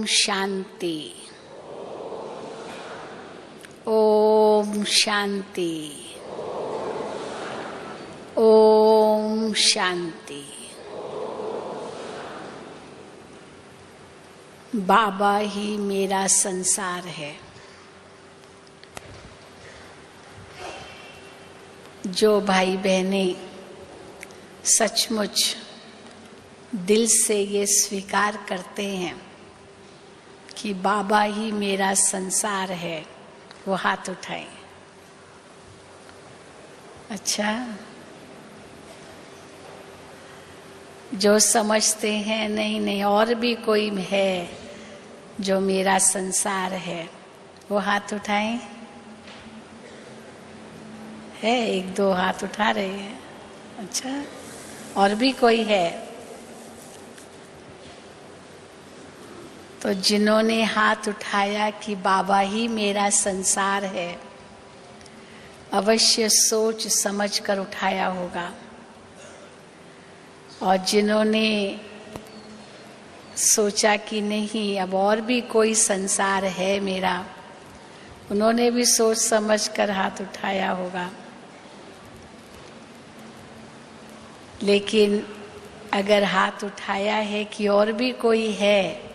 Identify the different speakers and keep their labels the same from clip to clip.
Speaker 1: शांति। ओम शांति। ओम शांति। बाबा ही मेरा संसार है। जो भाई बहनें सचमुच दिल से ये स्वीकार करते हैं कि बाबा ही मेरा संसार है, वो हाथ उठाएं। अच्छा, जो समझते हैं नहीं नहीं और भी कोई है जो मेरा संसार है, वो हाथ उठाएं। है, एक दो हाथ उठा रहे हैं। अच्छा, और भी कोई है? तो जिन्होंने हाथ उठाया कि बाबा ही मेरा संसार है, अवश्य सोच समझ कर उठाया होगा। और जिन्होंने सोचा कि नहीं अब और भी कोई संसार है मेरा, उन्होंने भी सोच समझ कर हाथ उठाया होगा। लेकिन अगर हाथ उठाया है कि और भी कोई है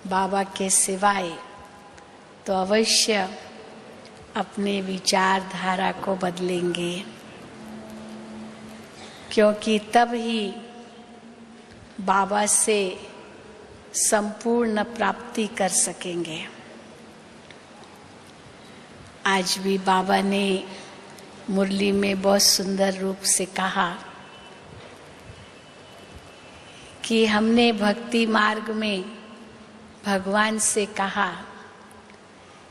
Speaker 1: बाबा के सिवाय, तो अवश्य अपने विचारधारा को बदलेंगे, क्योंकि तब ही बाबा से संपूर्ण प्राप्ति कर सकेंगे। आज भी बाबा ने मुरली में बहुत सुंदर रूप से कहा कि हमने भक्ति मार्ग में भगवान से कहा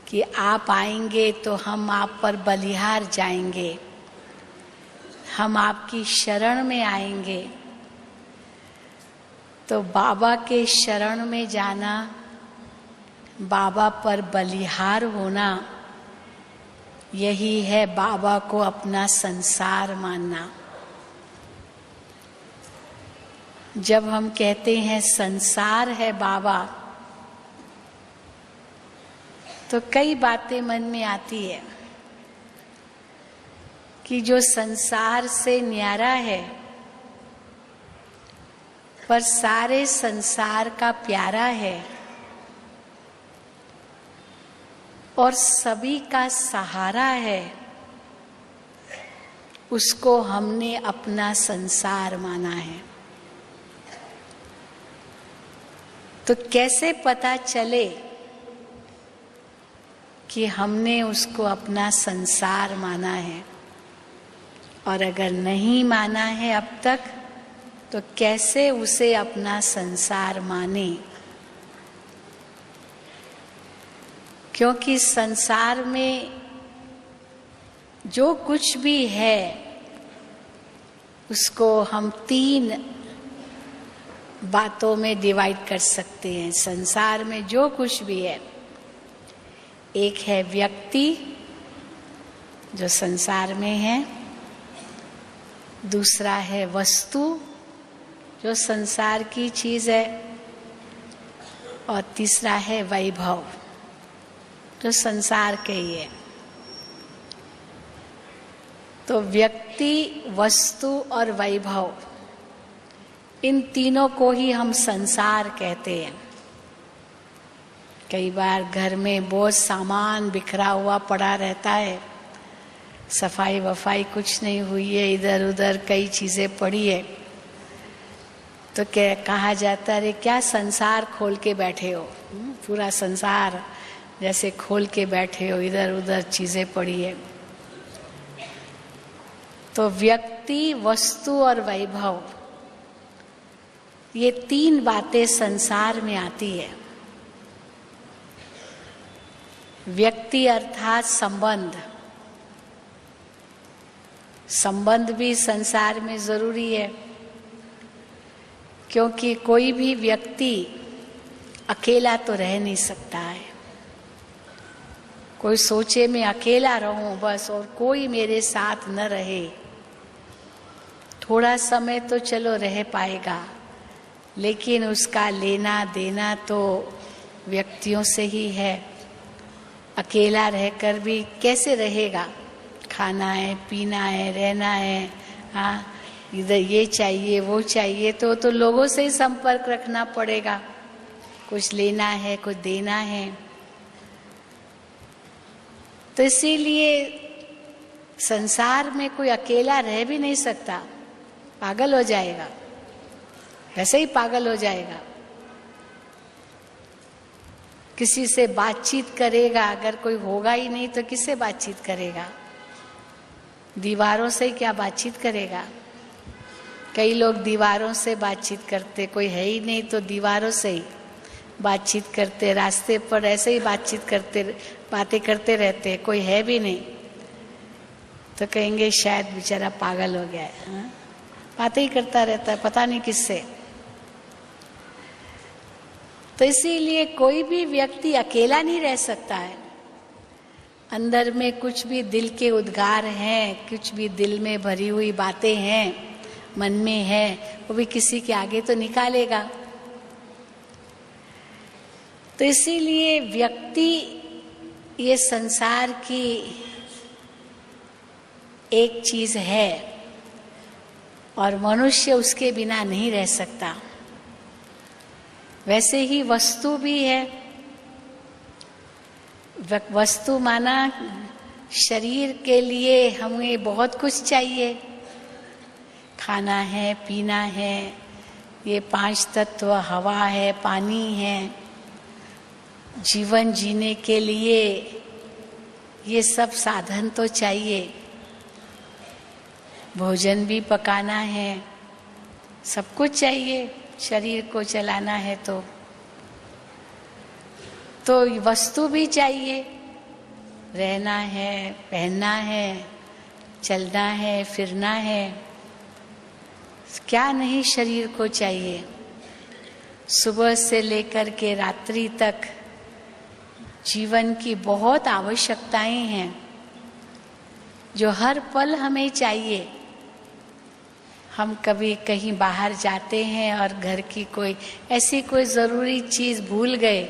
Speaker 1: कि आप आएंगे तो हम आप पर बलिहार जाएंगे, हम आपकी शरण में आएंगे। तो बाबा के शरण में जाना, बाबा पर बलिहार होना, यही है बाबा को अपना संसार मानना। जब हम कहते हैं संसार है बाबा, तो कई बातें मन में आती है कि जो संसार से न्यारा है पर सारे संसार का प्यारा है और सभी का सहारा है, उसको हमने अपना संसार माना है। तो कैसे पता चले कि हमने उसको अपना संसार माना है? और अगर नहीं माना है अब तक, तो कैसे उसे अपना संसार माने? क्योंकि संसार में जो कुछ भी है उसको हम तीन बातों में डिवाइड कर सकते हैं। संसार में जो कुछ भी है, एक है व्यक्ति जो संसार में है, दूसरा है वस्तु जो संसार की चीज है, और तीसरा है वैभव जो संसार के ही है। तो व्यक्ति, वस्तु और वैभव, इन तीनों को ही हम संसार कहते हैं। कई बार घर में बहुत सामान बिखरा हुआ पड़ा रहता है, सफाई वफाई कुछ नहीं हुई है, इधर उधर कई चीजें पड़ी है, तो क्या कहा जाता है, क्या संसार खोल के बैठे हो? पूरा संसार जैसे खोल के बैठे हो, इधर उधर चीजें पड़ी है। तो व्यक्ति, वस्तु और वैभव, ये तीन बातें संसार में आती है। व्यक्ति अर्थात संबंध, संबंध भी संसार में जरूरी है, क्योंकि कोई भी व्यक्ति अकेला तो रह नहीं सकता है। कोई सोचे मैं अकेला रहूं बस और कोई मेरे साथ न रहे, थोड़ा समय तो चलो रह पाएगा, लेकिन उसका लेना देना तो व्यक्तियों से ही है। अकेला रहकर भी कैसे रहेगा? खाना है, पीना है, रहना है, हाँ, इधर ये चाहिए वो चाहिए, तो लोगों से ही संपर्क रखना पड़ेगा। कुछ लेना है, कुछ देना है। तो इसीलिए संसार में कोई अकेला रह भी नहीं सकता, पागल हो जाएगा, वैसे ही पागल हो जाएगा। किसी से बातचीत करेगा, अगर कोई होगा ही नहीं तो किससे बातचीत करेगा? दीवारों से क्या बातचीत करेगा? कई लोग दीवारों से बातचीत करते, कोई है ही नहीं तो दीवारों से ही बातचीत करते, रास्ते पर ऐसे ही बातें करते रहते, कोई है भी नहीं तो कहेंगे शायद बेचारा पागल हो गया है। हाँ? बातें ही करता रहता है, पता नहीं किससे। तो इसीलिए कोई भी व्यक्ति अकेला नहीं रह सकता है। अंदर में कुछ भी दिल के उद्गार हैं, कुछ भी दिल में भरी हुई बातें हैं, मन में है, वो भी किसी के आगे तो निकालेगा। तो इसीलिए व्यक्ति ये संसार की एक चीज है और मनुष्य उसके बिना नहीं रह सकता। वैसे ही वस्तु भी है। वस्तु माना शरीर के लिए हमें बहुत कुछ चाहिए। खाना है, पीना है, ये 5 तत्व, हवा है, पानी है, जीवन जीने के लिए ये सब साधन तो चाहिए। भोजन भी पकाना है, सब कुछ चाहिए शरीर को चलाना है तो वस्तु भी चाहिए। रहना है, पहनना है, चलना है, फिरना है, क्या नहीं शरीर को चाहिए। सुबह से लेकर के रात्रि तक जीवन की बहुत आवश्यकताएं हैं जो हर पल हमें चाहिए। हम कभी कहीं बाहर जाते हैं और घर की कोई ऐसी कोई ज़रूरी चीज़ भूल गए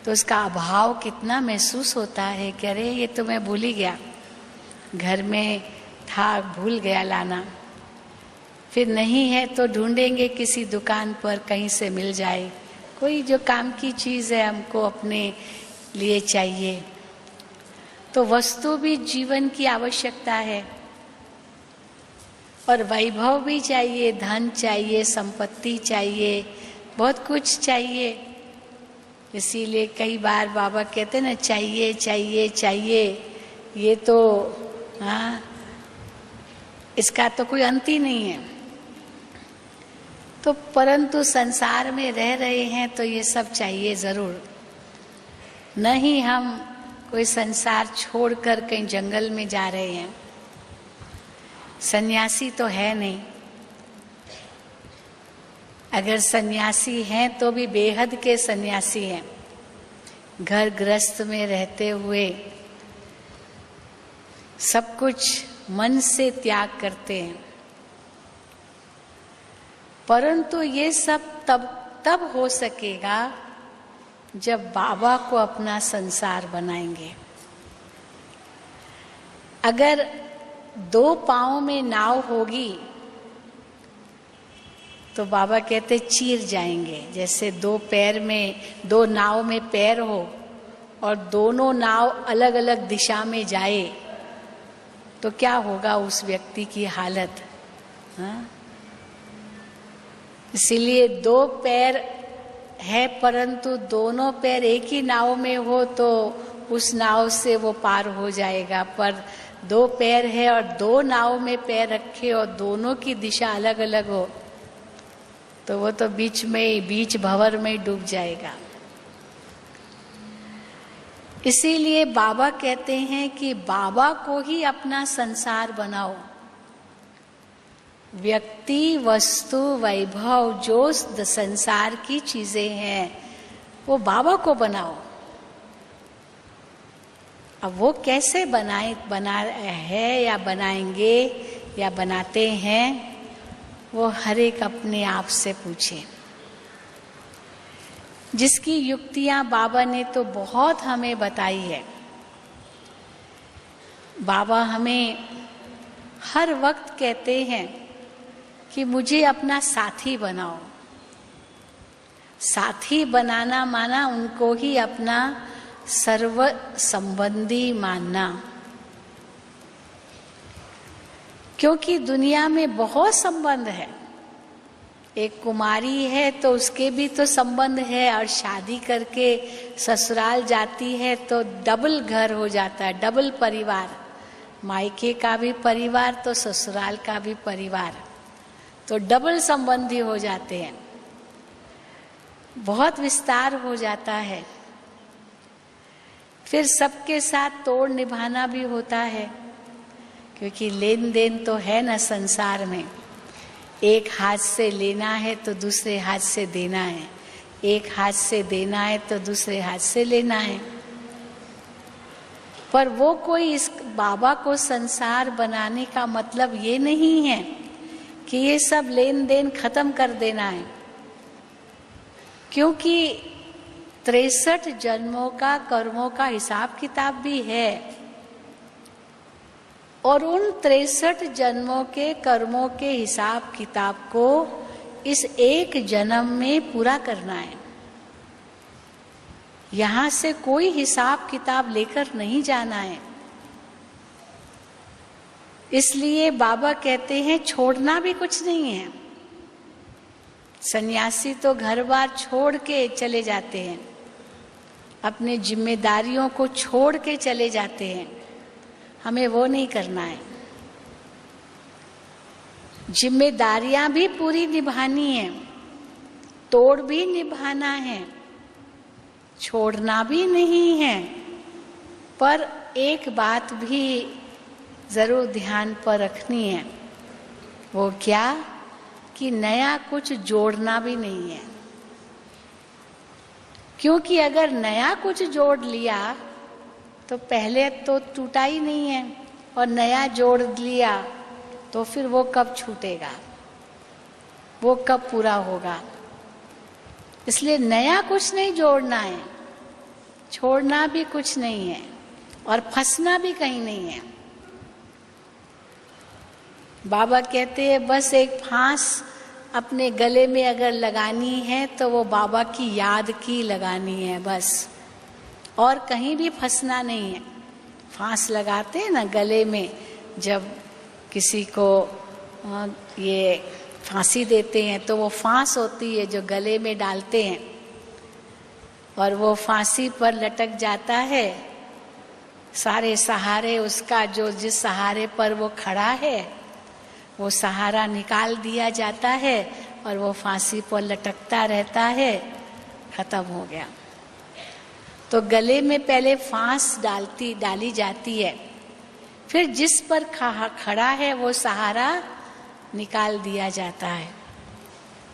Speaker 1: तो उसका अभाव कितना महसूस होता है कि अरे ये तो मैं भूल ही गया, घर में था, भूल गया लाना। फिर नहीं है तो ढूंढेंगे किसी दुकान पर, कहीं से मिल जाए कोई जो काम की चीज़ है, हमको अपने लिए चाहिए। तो वस्तु भी जीवन की आवश्यकता है और वैभव भी चाहिए, धन चाहिए, संपत्ति चाहिए, बहुत कुछ चाहिए। इसीलिए कई बार बाबा कहते हैं ना, चाहिए चाहिए चाहिए, ये तो हाँ, इसका तो कोई अंत ही नहीं है। तो परंतु संसार में रह रहे हैं तो ये सब चाहिए जरूर। नहीं हम कोई संसार छोड़कर कहीं जंगल में जा रहे हैं, सन्यासी तो है नहीं। अगर सन्यासी हैं तो भी बेहद के सन्यासी हैं, घर गृहस्थ में रहते हुए सब कुछ मन से त्याग करते हैं। परंतु ये सब तब हो सकेगा जब बाबा को अपना संसार बनाएंगे। अगर 2 पांव में नाव होगी तो बाबा कहते चीर जाएंगे। जैसे 2 नाव में पैर हो और दोनों नाव अलग अलग दिशा में जाए तो क्या होगा उस व्यक्ति की हालत। हाँ? इसीलिए 2 पैर है परंतु दोनों पैर एक ही नाव में हो तो उस नाव से वो पार हो जाएगा। पर 2 पैर है और 2 नाव में पैर रखे और दोनों की दिशा अलग अलग हो तो वो तो बीच भंवर में डूब जाएगा। इसीलिए बाबा कहते हैं कि बाबा को ही अपना संसार बनाओ। व्यक्ति, वस्तु, वैभव, जो संसार की चीजें हैं वो बाबा को बनाओ। अब वो कैसे बना है या बनाएंगे या बनाते हैं, वो हर एक अपने आप से पूछे। जिसकी युक्तियां बाबा ने तो बहुत हमें बताई है। बाबा हमें हर वक्त कहते हैं कि मुझे अपना साथी बनाओ। साथी बनाना माना उनको ही अपना सर्व संबंधी मानना, क्योंकि दुनिया में बहुत संबंध है। एक कुमारी है तो उसके भी तो संबंध है, और शादी करके ससुराल जाती है तो डबल घर हो जाता है, डबल परिवार। मायके का भी परिवार तो ससुराल का भी परिवार, तो डबल संबंधी हो जाते हैं, बहुत विस्तार हो जाता है। फिर सबके साथ तोड़ निभाना भी होता है, क्योंकि लेन देन तो है ना संसार में। एक हाथ से लेना है तो दूसरे हाथ से देना है, एक हाथ से देना है तो दूसरे हाथ से लेना है। पर वो कोई इस बाबा को संसार बनाने का मतलब ये नहीं है कि ये सब लेन देन खत्म कर देना है, क्योंकि 63 जन्मों का कर्मों का हिसाब किताब भी है, और उन 63 जन्मों के कर्मों के हिसाब किताब को इस एक जन्म में पूरा करना है। यहां से कोई हिसाब किताब लेकर नहीं जाना है। इसलिए बाबा कहते हैं छोड़ना भी कुछ नहीं है। सन्यासी तो घर बार छोड़ के चले जाते हैं, अपने जिम्मेदारियों को छोड़ के चले जाते हैं। हमें वो नहीं करना है। जिम्मेदारियां भी पूरी निभानी है, तोड़ भी निभाना है, छोड़ना भी नहीं है। पर एक बात भी जरूर ध्यान पर रखनी है, वो क्या कि नया कुछ जोड़ना भी नहीं है। क्योंकि अगर नया कुछ जोड़ लिया तो पहले तो टूटा ही नहीं है, और नया जोड़ लिया तो फिर वो कब छूटेगा, वो कब पूरा होगा। इसलिए नया कुछ नहीं जोड़ना है, छोड़ना भी कुछ नहीं है, और फंसना भी कहीं नहीं है। बाबा कहते हैं बस एक फांस अपने गले में अगर लगानी है तो वो बाबा की याद की लगानी है बस, और कहीं भी फंसना नहीं है। फांस लगाते हैं ना गले में, जब किसी को ये फांसी देते हैं तो वो फांस होती है जो गले में डालते हैं, और वो फांसी पर लटक जाता है। सारे सहारे उसका, जो जिस सहारे पर वो खड़ा है वो सहारा निकाल दिया जाता है, और वो फांसी पर लटकता रहता है। खत्म हो गया। तो गले में पहले फांस डाली जाती है, फिर जिस पर खड़ा है वो सहारा निकाल दिया जाता है,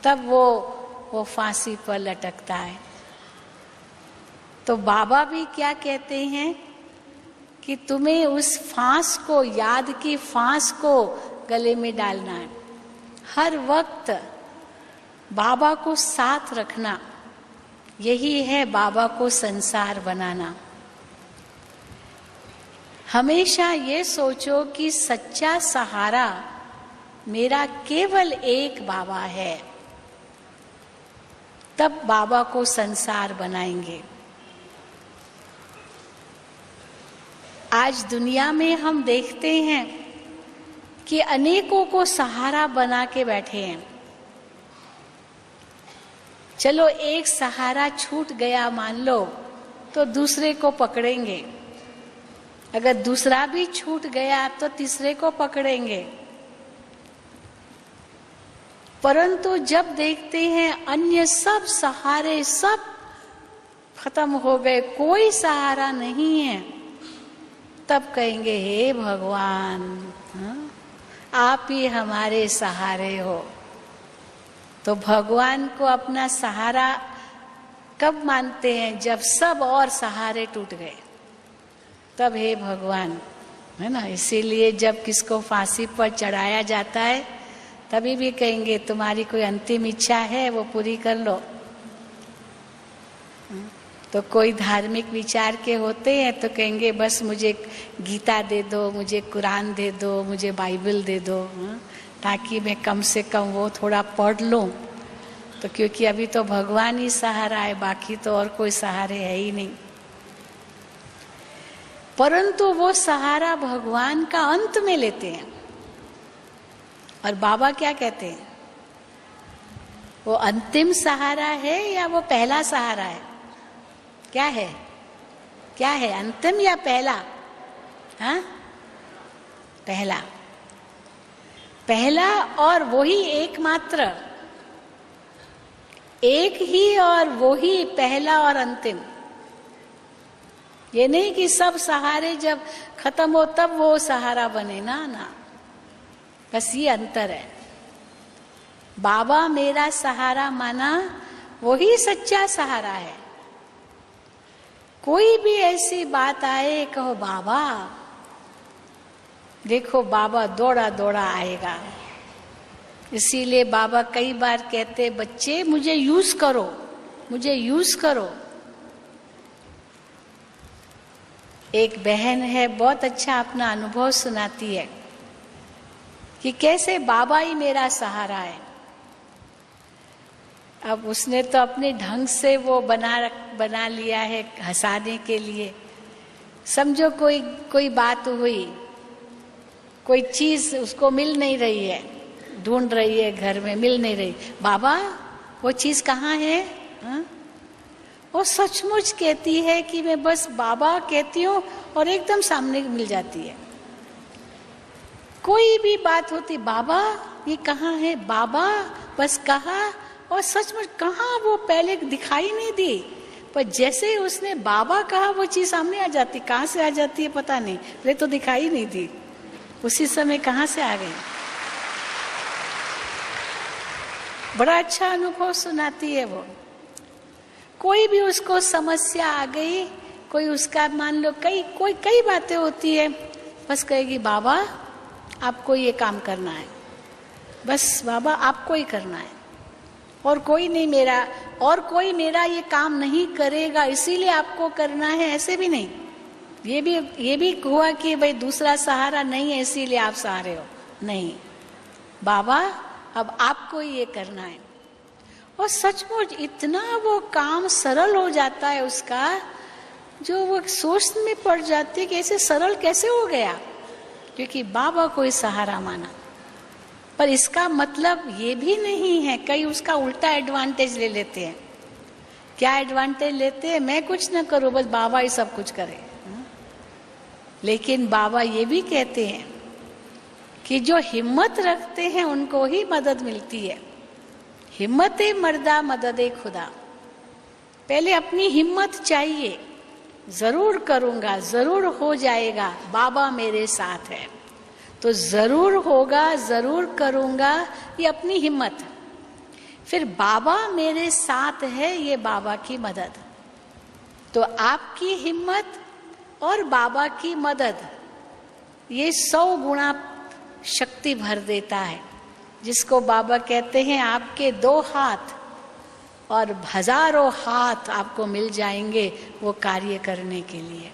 Speaker 1: तब वो फांसी पर लटकता है। तो बाबा भी क्या कहते हैं कि तुम्हें उस फांस को, याद की फांस को गले में डालना है। हर वक्त बाबा को साथ रखना, यही है बाबा को संसार बनाना। हमेशा ये सोचो कि सच्चा सहारा मेरा केवल एक बाबा है, तब बाबा को संसार बनाएंगे। आज दुनिया में हम देखते हैं कि अनेकों को सहारा बना के बैठे हैं। चलो एक सहारा छूट गया मान लो, तो दूसरे को पकड़ेंगे। अगर दूसरा भी छूट गया तो तीसरे को पकड़ेंगे। परंतु जब देखते हैं अन्य सब सहारे सब खत्म हो गए, कोई सहारा नहीं है, तब कहेंगे हे भगवान, आप ही हमारे सहारे हो। तो भगवान को अपना सहारा कब मानते हैं? जब सब और सहारे टूट गए, तब हे भगवान, है ना। इसीलिए जब किसको फांसी पर चढ़ाया जाता है तभी भी कहेंगे तुम्हारी कोई अंतिम इच्छा है वो पूरी कर लो। तो कोई धार्मिक विचार के होते हैं तो कहेंगे बस मुझे गीता दे दो, मुझे कुरान दे दो, मुझे बाइबल दे दो, ताकि मैं कम से कम वो थोड़ा पढ़ लूं। तो क्योंकि अभी तो भगवान ही सहारा है, बाकी तो और कोई सहारे है ही नहीं। परंतु वो सहारा भगवान का अंत में लेते हैं। और बाबा क्या कहते हैं, वो अंतिम सहारा है या वो पहला सहारा है? क्या है, क्या है, अंतिम या पहला? हाँ, पहला। पहला और वही एकमात्र, एक ही और वही पहला और अंतिम। ये नहीं कि सब सहारे जब खत्म हो तब वो सहारा बने, ना ना, बस ये अंतर है। बाबा मेरा सहारा माना वही सच्चा सहारा है। कोई भी ऐसी बात आए, कहो बाबा, देखो बाबा दौड़ा दौड़ा आएगा। इसीलिए बाबा कई बार कहते, बच्चे मुझे यूज करो, मुझे यूज करो। एक बहन है, बहुत अच्छा अपना अनुभव सुनाती है कि कैसे बाबा ही मेरा सहारा है। अब उसने तो अपने ढंग से वो बना लिया है हंसाने के लिए। समझो कोई बात हुई, कोई चीज उसको मिल नहीं रही है, ढूंढ रही है घर में, मिल नहीं रही। बाबा वो चीज कहाँ है? वो सचमुच कहती है कि मैं बस बाबा कहती हूँ और एकदम सामने मिल जाती है। कोई भी बात होती, बाबा ये कहाँ है, बाबा बस कहा, और सचमुच कहाँ वो पहले दिखाई नहीं दी, पर जैसे ही उसने बाबा कहा वो चीज सामने आ जाती। कहाँ से आ जाती है पता नहीं, वे तो दिखाई नहीं दी, उसी समय कहाँ से आ गई। बड़ा अच्छा अनुभव सुनाती है वो। कोई भी उसको समस्या आ गई, कोई उसका मान लो कई बातें होती है, बस कहेगी बाबा आपको ये काम करना है, बस बाबा आपको ही करना है, और कोई नहीं मेरा, और कोई मेरा ये काम नहीं करेगा इसीलिए आपको करना है, ऐसे भी नहीं। ये भी हुआ कि भाई दूसरा सहारा नहीं है इसीलिए आप सहारे हो, नहीं, बाबा अब आपको ये करना है। और सचमुच इतना वो काम सरल हो जाता है उसका, जो वो सोच में पड़ जाती है कि ऐसे सरल कैसे हो गया, क्योंकि बाबा को ही सहारा माना। पर इसका मतलब ये भी नहीं है, कई उसका उल्टा एडवांटेज ले लेते हैं। क्या एडवांटेज लेते हैं? मैं कुछ ना करूं, बस बाबा ही सब कुछ करे। लेकिन बाबा ये भी कहते हैं कि जो हिम्मत रखते हैं उनको ही मदद मिलती है। हिम्मत-ए मर्दा मदद-ए खुदा। पहले अपनी हिम्मत चाहिए, जरूर करूंगा, जरूर हो जाएगा, बाबा मेरे साथ है, तो जरूर होगा, जरूर करूंगा, ये अपनी हिम्मत। फिर बाबा मेरे साथ है, ये बाबा की मदद। तो आपकी हिम्मत और बाबा की मदद, ये 100 गुना शक्ति भर देता है, जिसको बाबा कहते हैं आपके 2 हाथ और हजारों हाथ आपको मिल जाएंगे वो कार्य करने के लिए।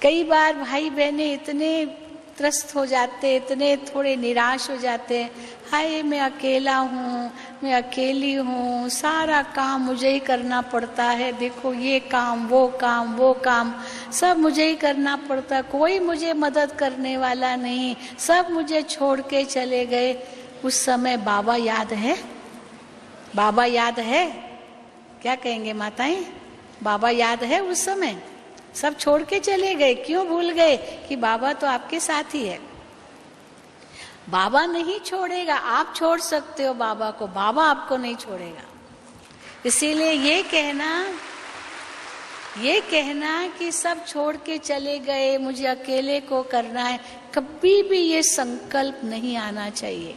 Speaker 1: कई बार भाई बहनें इतने त्रस्त हो जाते, इतने थोड़े निराश हो जाते हैं, हाय मैं अकेला हूँ, मैं अकेली हूँ, सारा काम मुझे ही करना पड़ता है, देखो ये काम वो काम सब मुझे ही करना पड़ता, कोई मुझे मदद करने वाला नहीं, सब मुझे छोड़ के चले गए। उस समय बाबा याद है? बाबा याद है? क्या कहेंगे माताएं? बाबा याद है उस समय? सब छोड़ के चले गए, क्यों भूल गए कि बाबा तो आपके साथ ही है। बाबा नहीं छोड़ेगा, आप छोड़ सकते हो बाबा को, बाबा आपको नहीं छोड़ेगा। इसीलिए ये कहना कि सब छोड़ के चले गए, मुझे अकेले को करना है, कभी भी ये संकल्प नहीं आना चाहिए।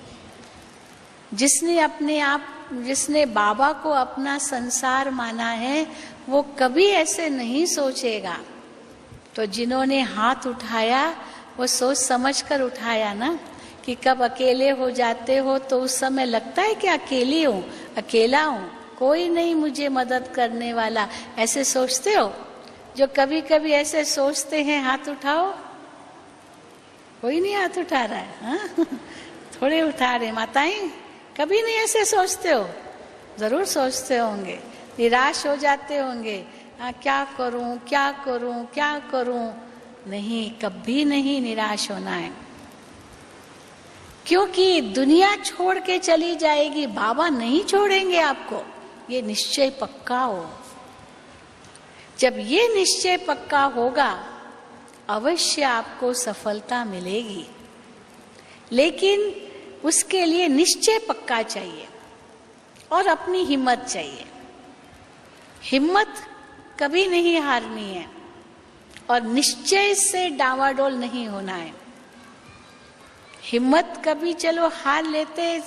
Speaker 1: जिसने बाबा को अपना संसार माना है, वो कभी ऐसे नहीं सोचेगा। तो जिन्होंने हाथ उठाया वो सोच समझ कर उठाया ना, कि कब अकेले हो जाते हो तो उस समय लगता है कि अकेली हूँ, अकेला हूँ, कोई नहीं मुझे मदद करने वाला। ऐसे सोचते हो? जो कभी कभी ऐसे सोचते हैं हाथ उठाओ। कोई नहीं हाथ उठा रहा है, हाँ? थोड़े उठा रहे माताएं। कभी नहीं ऐसे सोचते हो? जरूर सोचते होंगे, निराश हो जाते होंगे। हाँ, क्या करूं क्या करूं क्या करूं? नहीं, कभी नहीं निराश होना है, क्योंकि दुनिया छोड़ के चली जाएगी, बाबा नहीं छोड़ेंगे आपको। ये निश्चय पक्का हो। जब ये निश्चय पक्का होगा, अवश्य आपको सफलता मिलेगी। लेकिन उसके लिए निश्चय पक्का चाहिए और अपनी हिम्मत चाहिए। हिम्मत कभी नहीं हारनी है और निश्चय से डावाडोल नहीं होना है। हिम्मत कभी चलो हार लेते,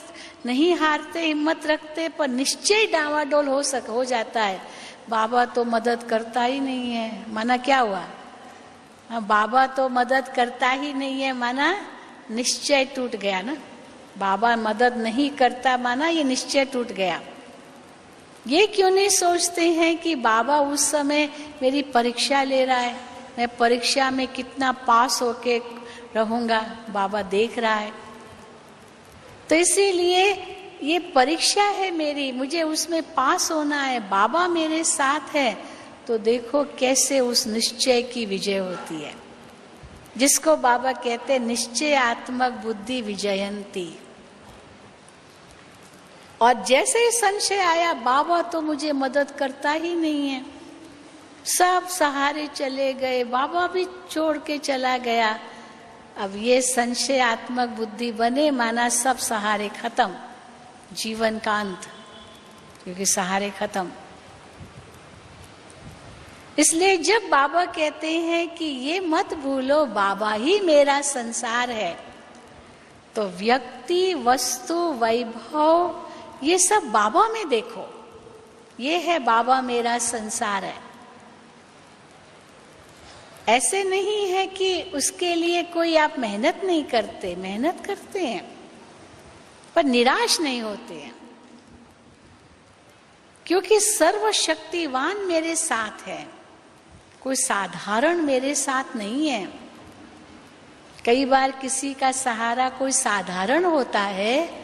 Speaker 1: नहीं हारते, हिम्मत रखते, पर निश्चय डावाडोल हो जाता है। बाबा तो मदद करता ही नहीं है, माना क्या हुआ? बाबा तो मदद करता ही नहीं है, माना निश्चय टूट गया ना। बाबा मदद नहीं करता, माना ये निश्चय टूट गया। ये क्यों नहीं सोचते हैं कि बाबा उस समय मेरी परीक्षा ले रहा है, मैं परीक्षा में कितना पास होके रहूंगा, बाबा देख रहा है। तो इसीलिए ये परीक्षा है मेरी, मुझे उसमें पास होना है, बाबा मेरे साथ है। तो देखो कैसे उस निश्चय की विजय होती है, जिसको बाबा कहते हैं निश्चयात्मक बुद्धि विजयंती। और जैसे ही संशय आया, बाबा तो मुझे मदद करता ही नहीं है, सब सहारे चले गए, बाबा भी छोड़ के चला गया। अब ये संशयात्मक बुद्धि बने, माना सब सहारे खत्म, जीवन का अंत, क्योंकि सहारे खत्म। इसलिए जब बाबा कहते हैं कि ये मत भूलो बाबा ही मेरा संसार है, तो व्यक्ति, वस्तु, वैभव, ये सब बाबा में देखो, ये है बाबा मेरा संसार है। ऐसे नहीं है कि उसके लिए कोई आप मेहनत नहीं करते, मेहनत करते हैं, पर निराश नहीं होते हैं, क्योंकि सर्वशक्तिवान मेरे साथ है, कोई साधारण मेरे साथ नहीं है। कई बार किसी का सहारा कोई साधारण होता है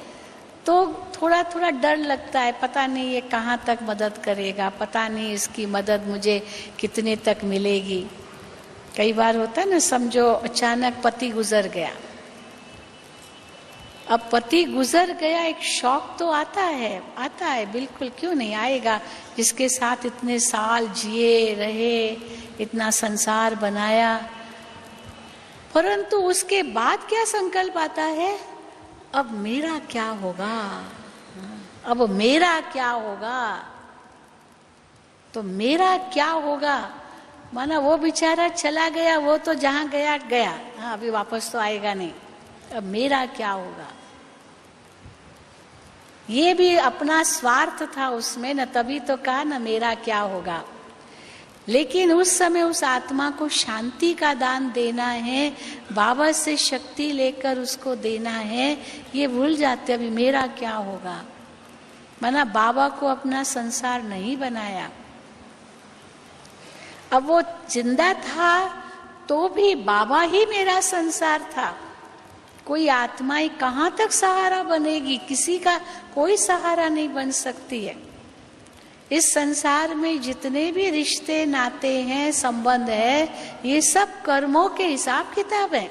Speaker 1: तो थोड़ा थोड़ा डर लगता है, पता नहीं ये कहाँ तक मदद करेगा, पता नहीं इसकी मदद मुझे कितने तक मिलेगी। कई बार होता है ना, समझो अचानक पति गुजर गया। अब पति गुजर गया, एक शौक तो आता है, बिल्कुल क्यों नहीं आएगा, जिसके साथ इतने साल जिए रहे, इतना संसार बनाया। परंतु उसके बाद क्या संकल्प आता है? अब मेरा क्या होगा, अब मेरा क्या होगा। तो मेरा क्या होगा, माना वो बेचारा चला गया, वो तो जहां गया गया, हाँ अभी वापस तो आएगा नहीं, अब मेरा क्या होगा। ये भी अपना स्वार्थ था उसमें न, तभी तो कहा ना मेरा क्या होगा। लेकिन उस समय उस आत्मा को शांति का दान देना है, बाबा से शक्ति लेकर उसको देना है, ये भूल जाते अभी मेरा क्या होगा। माना बाबा को अपना संसार नहीं बनाया। अब वो जिंदा था तो भी बाबा ही मेरा संसार था। कोई आत्माएं कहाँ तक सहारा बनेगी, किसी का कोई सहारा नहीं बन सकती है। इस संसार में जितने भी रिश्ते नाते हैं, संबंध है, ये सब कर्मों के हिसाब किताब है।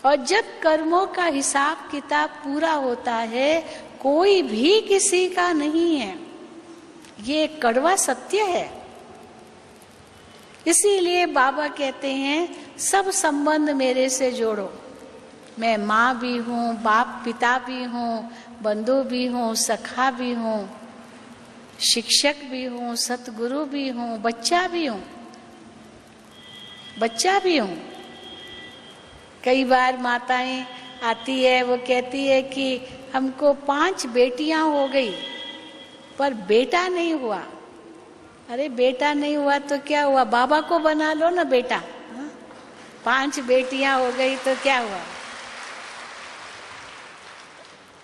Speaker 1: और जब कर्मों का हिसाब किताब पूरा होता है, कोई भी किसी का नहीं है, ये कड़वा सत्य है। इसीलिए बाबा कहते हैं सब संबंध मेरे से जोड़ो। मैं माँ भी हूँ, बाप पिता भी हूँ, बंधु भी हूँ, सखा भी हूँ, शिक्षक भी हूँ, सतगुरु भी हूँ, बच्चा भी हूँ, बच्चा भी हूँ। कई बार माताएं आती है, वो कहती है कि हमको 5 बेटियां हो गई पर बेटा नहीं हुआ। अरे बेटा नहीं हुआ तो क्या हुआ, बाबा को बना लो ना बेटा। हाँ? 5 बेटियां हो गई तो क्या हुआ।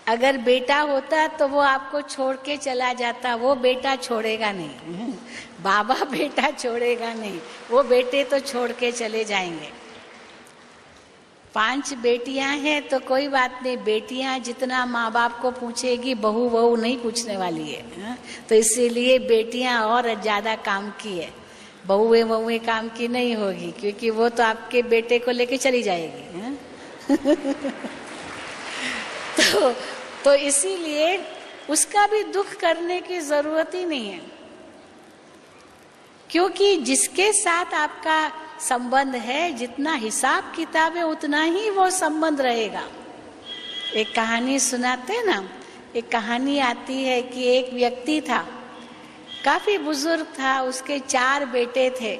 Speaker 1: अगर बेटा होता तो वो आपको छोड़ के चला जाता, वो बेटा छोड़ेगा नहीं। बाबा बेटा छोड़ेगा नहीं, वो बेटे तो छोड़ के चले जाएंगे। 5 बेटियां हैं तो कोई बात नहीं, बेटियां जितना माँ बाप को पूछेगी, बहू बहू नहीं पूछने वाली है। तो इसीलिए बेटियां और ज्यादा काम की है, बहुएं काम की नहीं होगी, क्योंकि वो तो आपके बेटे को लेके चली जाएगी। तो इसीलिए उसका भी दुख करने की जरूरत ही नहीं है, क्योंकि जिसके साथ आपका संबंध है, जितना हिसाब किताब है उतना ही वो संबंध रहेगा। एक कहानी सुनाते ना, एक कहानी आती है कि एक व्यक्ति था, काफी बुजुर्ग था, उसके 4 बेटे थे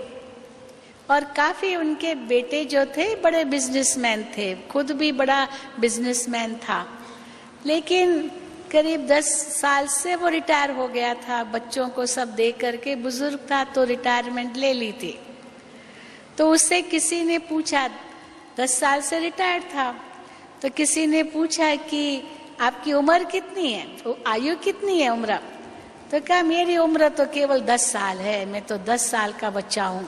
Speaker 1: और काफी उनके बेटे जो थे बड़े बिजनेसमैन थे, खुद भी बड़ा बिजनेसमैन था। लेकिन करीब 10 साल से वो रिटायर हो गया था, बच्चों को सब दे करके बुजुर्ग था तो रिटायरमेंट ले ली थी। तो उससे किसी ने पूछा, 10 साल से रिटायर था, तो किसी ने पूछा कि आपकी उम्र कितनी है, आयु कितनी है उम्र? तो कहा मेरी उम्र तो केवल 10 साल है, मैं तो 10 साल का बच्चा हूँ।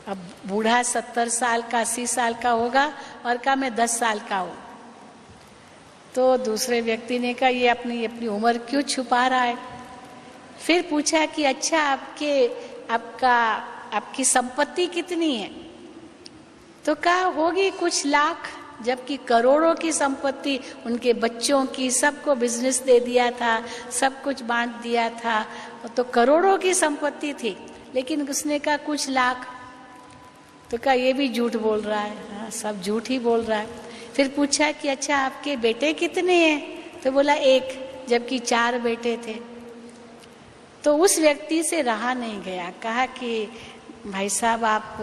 Speaker 1: अब बूढ़ा 70 साल का 80 साल का होगा और कहा मैं 10 साल का हूँ। तो दूसरे व्यक्ति ने कहा ये अपनी उम्र क्यों छुपा रहा है? फिर पूछा कि अच्छा आपकी संपत्ति कितनी है? तो कहा होगी कुछ लाख, जबकि करोड़ों की संपत्ति, उनके बच्चों की, सबको बिजनेस दे दिया था, सब कुछ बांट दिया था, तो करोड़ों की संपत्ति थी। लेकिन उसने कहा कुछ लाख। तो कहा ये भी झूठ बोल रहा है, सब झूठ ही बोल रहा है। फिर पूछा कि अच्छा आपके बेटे कितने हैं? तो बोला 1, जबकि 4 बेटे थे। तो उस व्यक्ति से रहा नहीं गया, कहा कि भाई साहब आप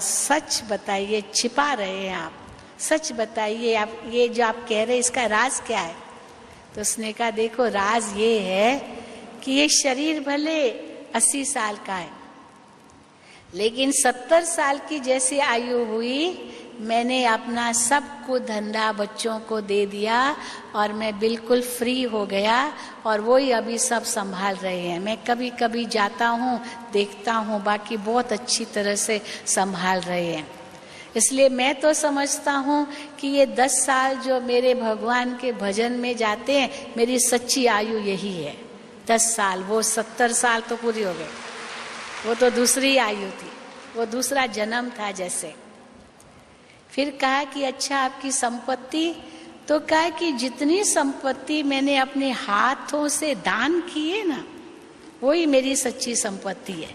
Speaker 1: सच बताइए, छिपा रहे हैं आप, सच बताइए, आप ये जो आप कह रहे हैं इसका राज क्या है? तो उसने कहा देखो राज ये है कि ये शरीर भले 80 साल का है, लेकिन 70 साल की जैसी आयु हुई, मैंने अपना सब कुछ धंधा बच्चों को दे दिया और मैं बिल्कुल फ्री हो गया और वही अभी सब संभाल रहे हैं। मैं कभी कभी जाता हूँ, देखता हूँ, बाकी बहुत अच्छी तरह से संभाल रहे हैं। इसलिए मैं तो समझता हूँ कि ये 10 साल जो मेरे भगवान के भजन में जाते हैं, मेरी सच्ची आयु यही है 10 साल। वो 70 साल तो पूरी हो गए, वो तो दूसरी आयु थी, वो दूसरा जन्म था जैसे। फिर कहा कि अच्छा आपकी संपत्ति? तो कहा कि जितनी संपत्ति मैंने अपने हाथों से दान की है ना, वही मेरी सच्ची संपत्ति है,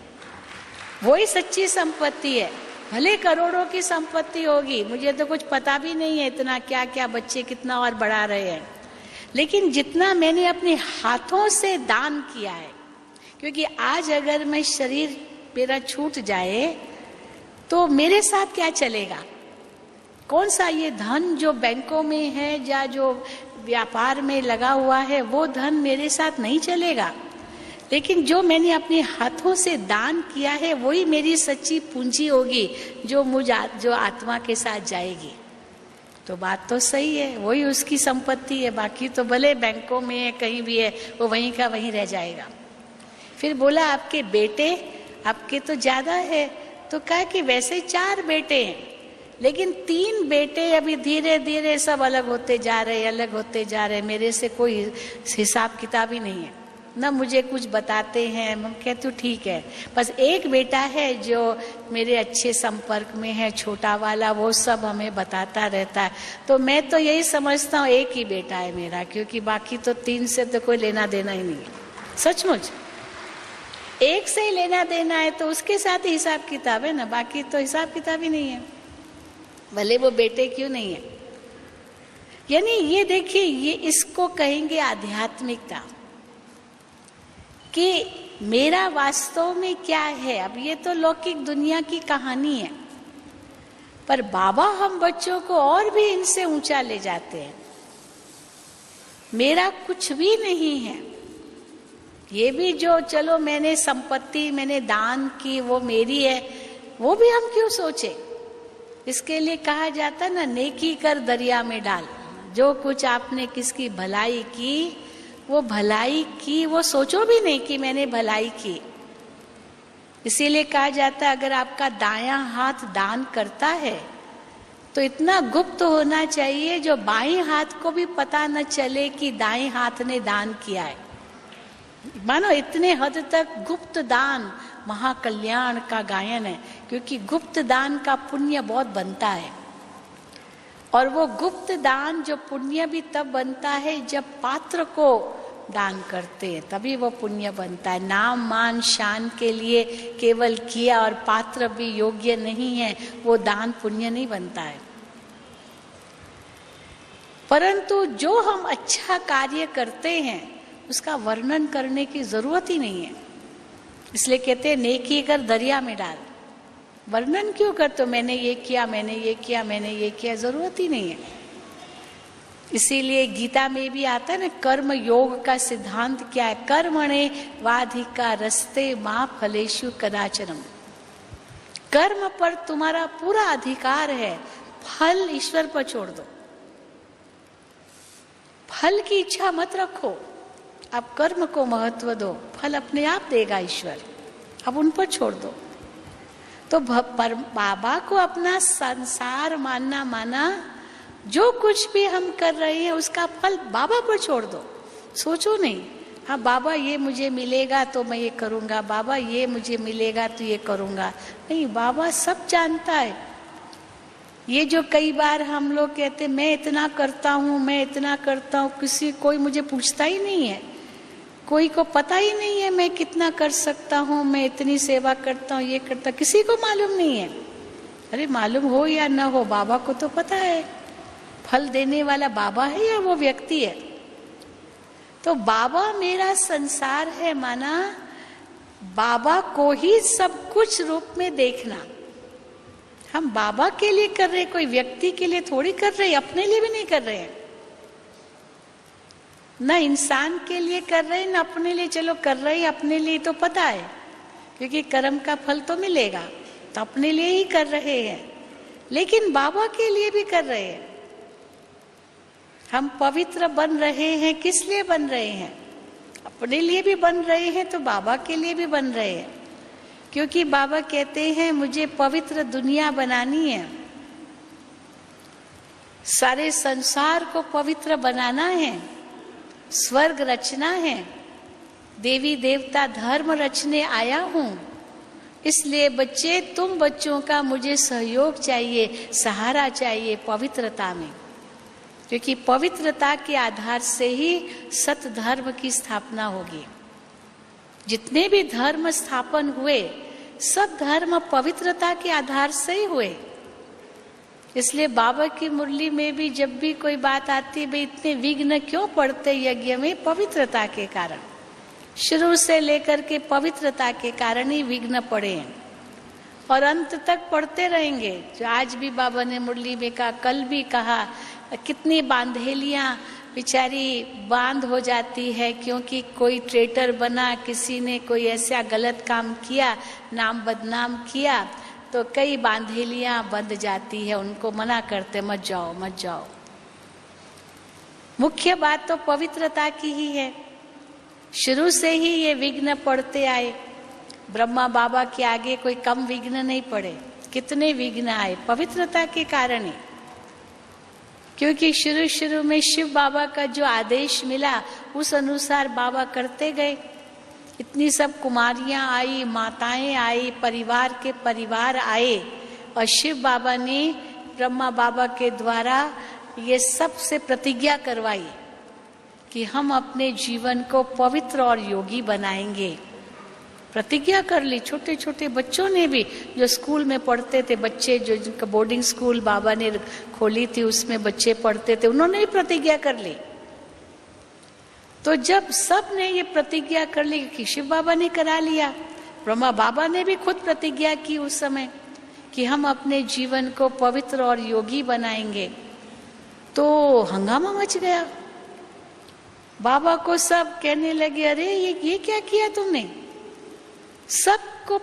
Speaker 1: वही सच्ची संपत्ति है। भले करोड़ों की संपत्ति होगी, मुझे तो कुछ पता भी नहीं है इतना क्या क्या बच्चे कितना और बढ़ा रहे हैं, लेकिन जितना मैंने अपने हाथों से दान किया है, क्योंकि आज अगर मैं शरीर मेरा छूट जाए तो मेरे साथ क्या चलेगा? कौन सा ये धन जो बैंकों में है या जो व्यापार में लगा हुआ है, वो धन मेरे साथ नहीं चलेगा। लेकिन जो मैंने अपने हाथों से दान किया है, वही मेरी सच्ची पूंजी होगी, जो आत्मा के साथ जाएगी। तो बात तो सही है, वही उसकी संपत्ति है, बाकी तो भले बैंकों में है, कहीं भी है, वो वहीं का वहीं रह जाएगा। फिर बोला आपके बेटे, आपके तो ज्यादा है। तो कहा कि वैसे 4 बेटे हैं, लेकिन 3 बेटे अभी धीरे धीरे सब अलग होते जा रहे, अलग होते जा रहे, मेरे से कोई हिसाब किताब ही नहीं है, ना मुझे कुछ बताते हैं। मैं कहती हूँ ठीक है, बस एक बेटा है जो मेरे अच्छे संपर्क में है, छोटा वाला, वो सब हमें बताता रहता है। तो मैं तो यही समझता हूँ एक ही बेटा है मेरा, क्योंकि बाकी तो 3 से तो कोई लेना देना ही नहीं है। सचमुच एक से ही लेना देना है, तो उसके साथ ही हिसाब किताब है ना, बाकी तो हिसाब किताब ही नहीं है, भले वो बेटे क्यों नहीं है। यानी ये देखिए, ये इसको कहेंगे आध्यात्मिकता, कि मेरा वास्तव में क्या है। अब ये तो लौकिक दुनिया की कहानी है, पर बाबा हम बच्चों को और भी इनसे ऊंचा ले जाते हैं। मेरा कुछ भी नहीं है, ये भी जो चलो मैंने संपत्ति मैंने दान की वो मेरी है, वो भी हम क्यों सोचे। इसके लिए कहा जाता ना, नेकी कर दरिया में डाल, जो कुछ आपने किसकी भलाई की, वो भलाई की, वो सोचो भी नहीं कि मैंने भलाई की। इसीलिए कहा जाता है अगर आपका दायां हाथ दान करता है तो इतना गुप्त होना चाहिए जो बाएं हाथ को भी पता न चले कि दाएं हाथ ने दान किया है। मानो इतने हद तक गुप्त दान महाकल्याण का गायन है, क्योंकि गुप्त दान का पुण्य बहुत बनता है। और वो गुप्त दान जो पुण्य भी तब बनता है जब पात्र को दान करते हैं, तभी वो पुण्य बनता है। नाम मान शान के लिए केवल किया और पात्र भी योग्य नहीं है, वो दान पुण्य नहीं बनता है। परंतु जो हम अच्छा कार्य करते हैं उसका वर्णन करने की जरूरत ही नहीं है। इसलिए कहते हैं नेकी कर दरिया में डाल। वर्णन क्यों कर, तो मैंने ये किया, मैंने ये किया, मैंने ये किया, जरूरत ही नहीं है। इसीलिए गीता में भी आता है ना, कर्म योग का सिद्धांत क्या है, कर्मणे वाधिका रस्ते मां फलेषु कदाचनम। कर्म पर तुम्हारा पूरा अधिकार है, फल ईश्वर पर छोड़ दो। फल की इच्छा मत रखो, आप कर्म को महत्व दो, फल अपने आप देगा ईश्वर, अब उन पर छोड़ दो। तो बाबा को अपना संसार माना, जो कुछ भी हम कर रहे हैं उसका फल बाबा पर छोड़ दो। सोचो नहीं, हाँ बाबा ये मुझे मिलेगा तो मैं ये करूँगा, बाबा ये मुझे मिलेगा तो ये करूँगा। नहीं, बाबा सब जानता है। ये जो कई बार हम लोग कहते मैं इतना करता हूँ, मैं इतना करता हूँ, कोई मुझे पूछता ही नहीं है, कोई को पता ही नहीं है मैं कितना कर सकता हूँ, मैं इतनी सेवा करता हूँ, ये करता, किसी को मालूम नहीं है। अरे मालूम हो या ना हो, बाबा को तो पता है। फल देने वाला बाबा है या वो व्यक्ति है? तो बाबा मेरा संसार है माना, बाबा को ही सब कुछ रूप में देखना। हम बाबा के लिए कर रहे, कोई व्यक्ति के लिए थोड़ी कर रहे, अपने लिए भी नहीं कर रहे हैं, न इंसान के लिए कर रहे न अपने लिए। चलो कर रहे अपने लिए तो पता है, क्योंकि कर्म का फल तो मिलेगा, तो अपने लिए ही कर रहे हैं। लेकिन बाबा के लिए भी कर रहे हैं। हम पवित्र बन रहे हैं, किस लिए बन रहे हैं? अपने लिए भी बन रहे हैं तो बाबा के लिए भी बन रहे हैं, क्योंकि बाबा कहते हैं मुझे पवित्र दुनिया बनानी है, सारे संसार को पवित्र बनाना है, स्वर्ग रचना है, देवी देवता धर्म रचने आया हूं। इसलिए बच्चे, तुम बच्चों का मुझे सहयोग चाहिए, सहारा चाहिए पवित्रता में, क्योंकि पवित्रता के आधार से ही सत धर्म की स्थापना होगी। जितने भी धर्म स्थापन हुए सब धर्म पवित्रता के आधार से ही हुए। इसलिए बाबा की मुरली में भी जब भी कोई बात आती है, भाई इतने विघ्न क्यों पड़ते यज्ञ में? पवित्रता के कारण, शुरू से लेकर के पवित्रता के कारण ही विघ्न पड़े हैं और अंत तक पड़ते रहेंगे। जो आज भी बाबा ने मुरली में कहा, कल भी कहा, कितनी बांधेलियां बेचारी बांध हो जाती है, क्योंकि कोई ट्रेटर बना, किसी ने कोई ऐसा गलत काम किया, नाम बदनाम किया, तो कई बांधेलियां बंध जाती है, उनको मना करते मत जाओ मत जाओ। मुख्य बात तो पवित्रता की ही है। शुरू से ही ये विघ्न पड़ते आए। ब्रह्मा बाबा के आगे कोई कम विघ्न नहीं पड़े, कितने विघ्न आए पवित्रता के कारण ही। क्योंकि शुरू में शिव बाबा का जो आदेश मिला उस अनुसार बाबा करते गए। इतनी सब कुमारियां आई, माताएं आई, परिवार के परिवार आए, और शिव बाबा ने ब्रह्मा बाबा के द्वारा ये सबसे प्रतिज्ञा करवाई कि हम अपने जीवन को पवित्र और योगी बनाएंगे। प्रतिज्ञा कर ली। छोटे छोटे बच्चों ने भी, जो स्कूल में पढ़ते थे बच्चे, जो जिनका बोर्डिंग स्कूल बाबा ने खोली थी उसमें बच्चे पढ़ते थे, उन्होंने भी प्रतिज्ञा कर ली। तो जब सब ने ये प्रतिज्ञा कर ली, कि शिव बाबा ने करा लिया, ब्रह्मा बाबा ने भी खुद प्रतिज्ञा की उस समय कि हम अपने जीवन को पवित्र और योगी बनाएंगे, तो हंगामा मच गया। बाबा को सब कहने लगे, अरे ये क्या किया तुमने? सबको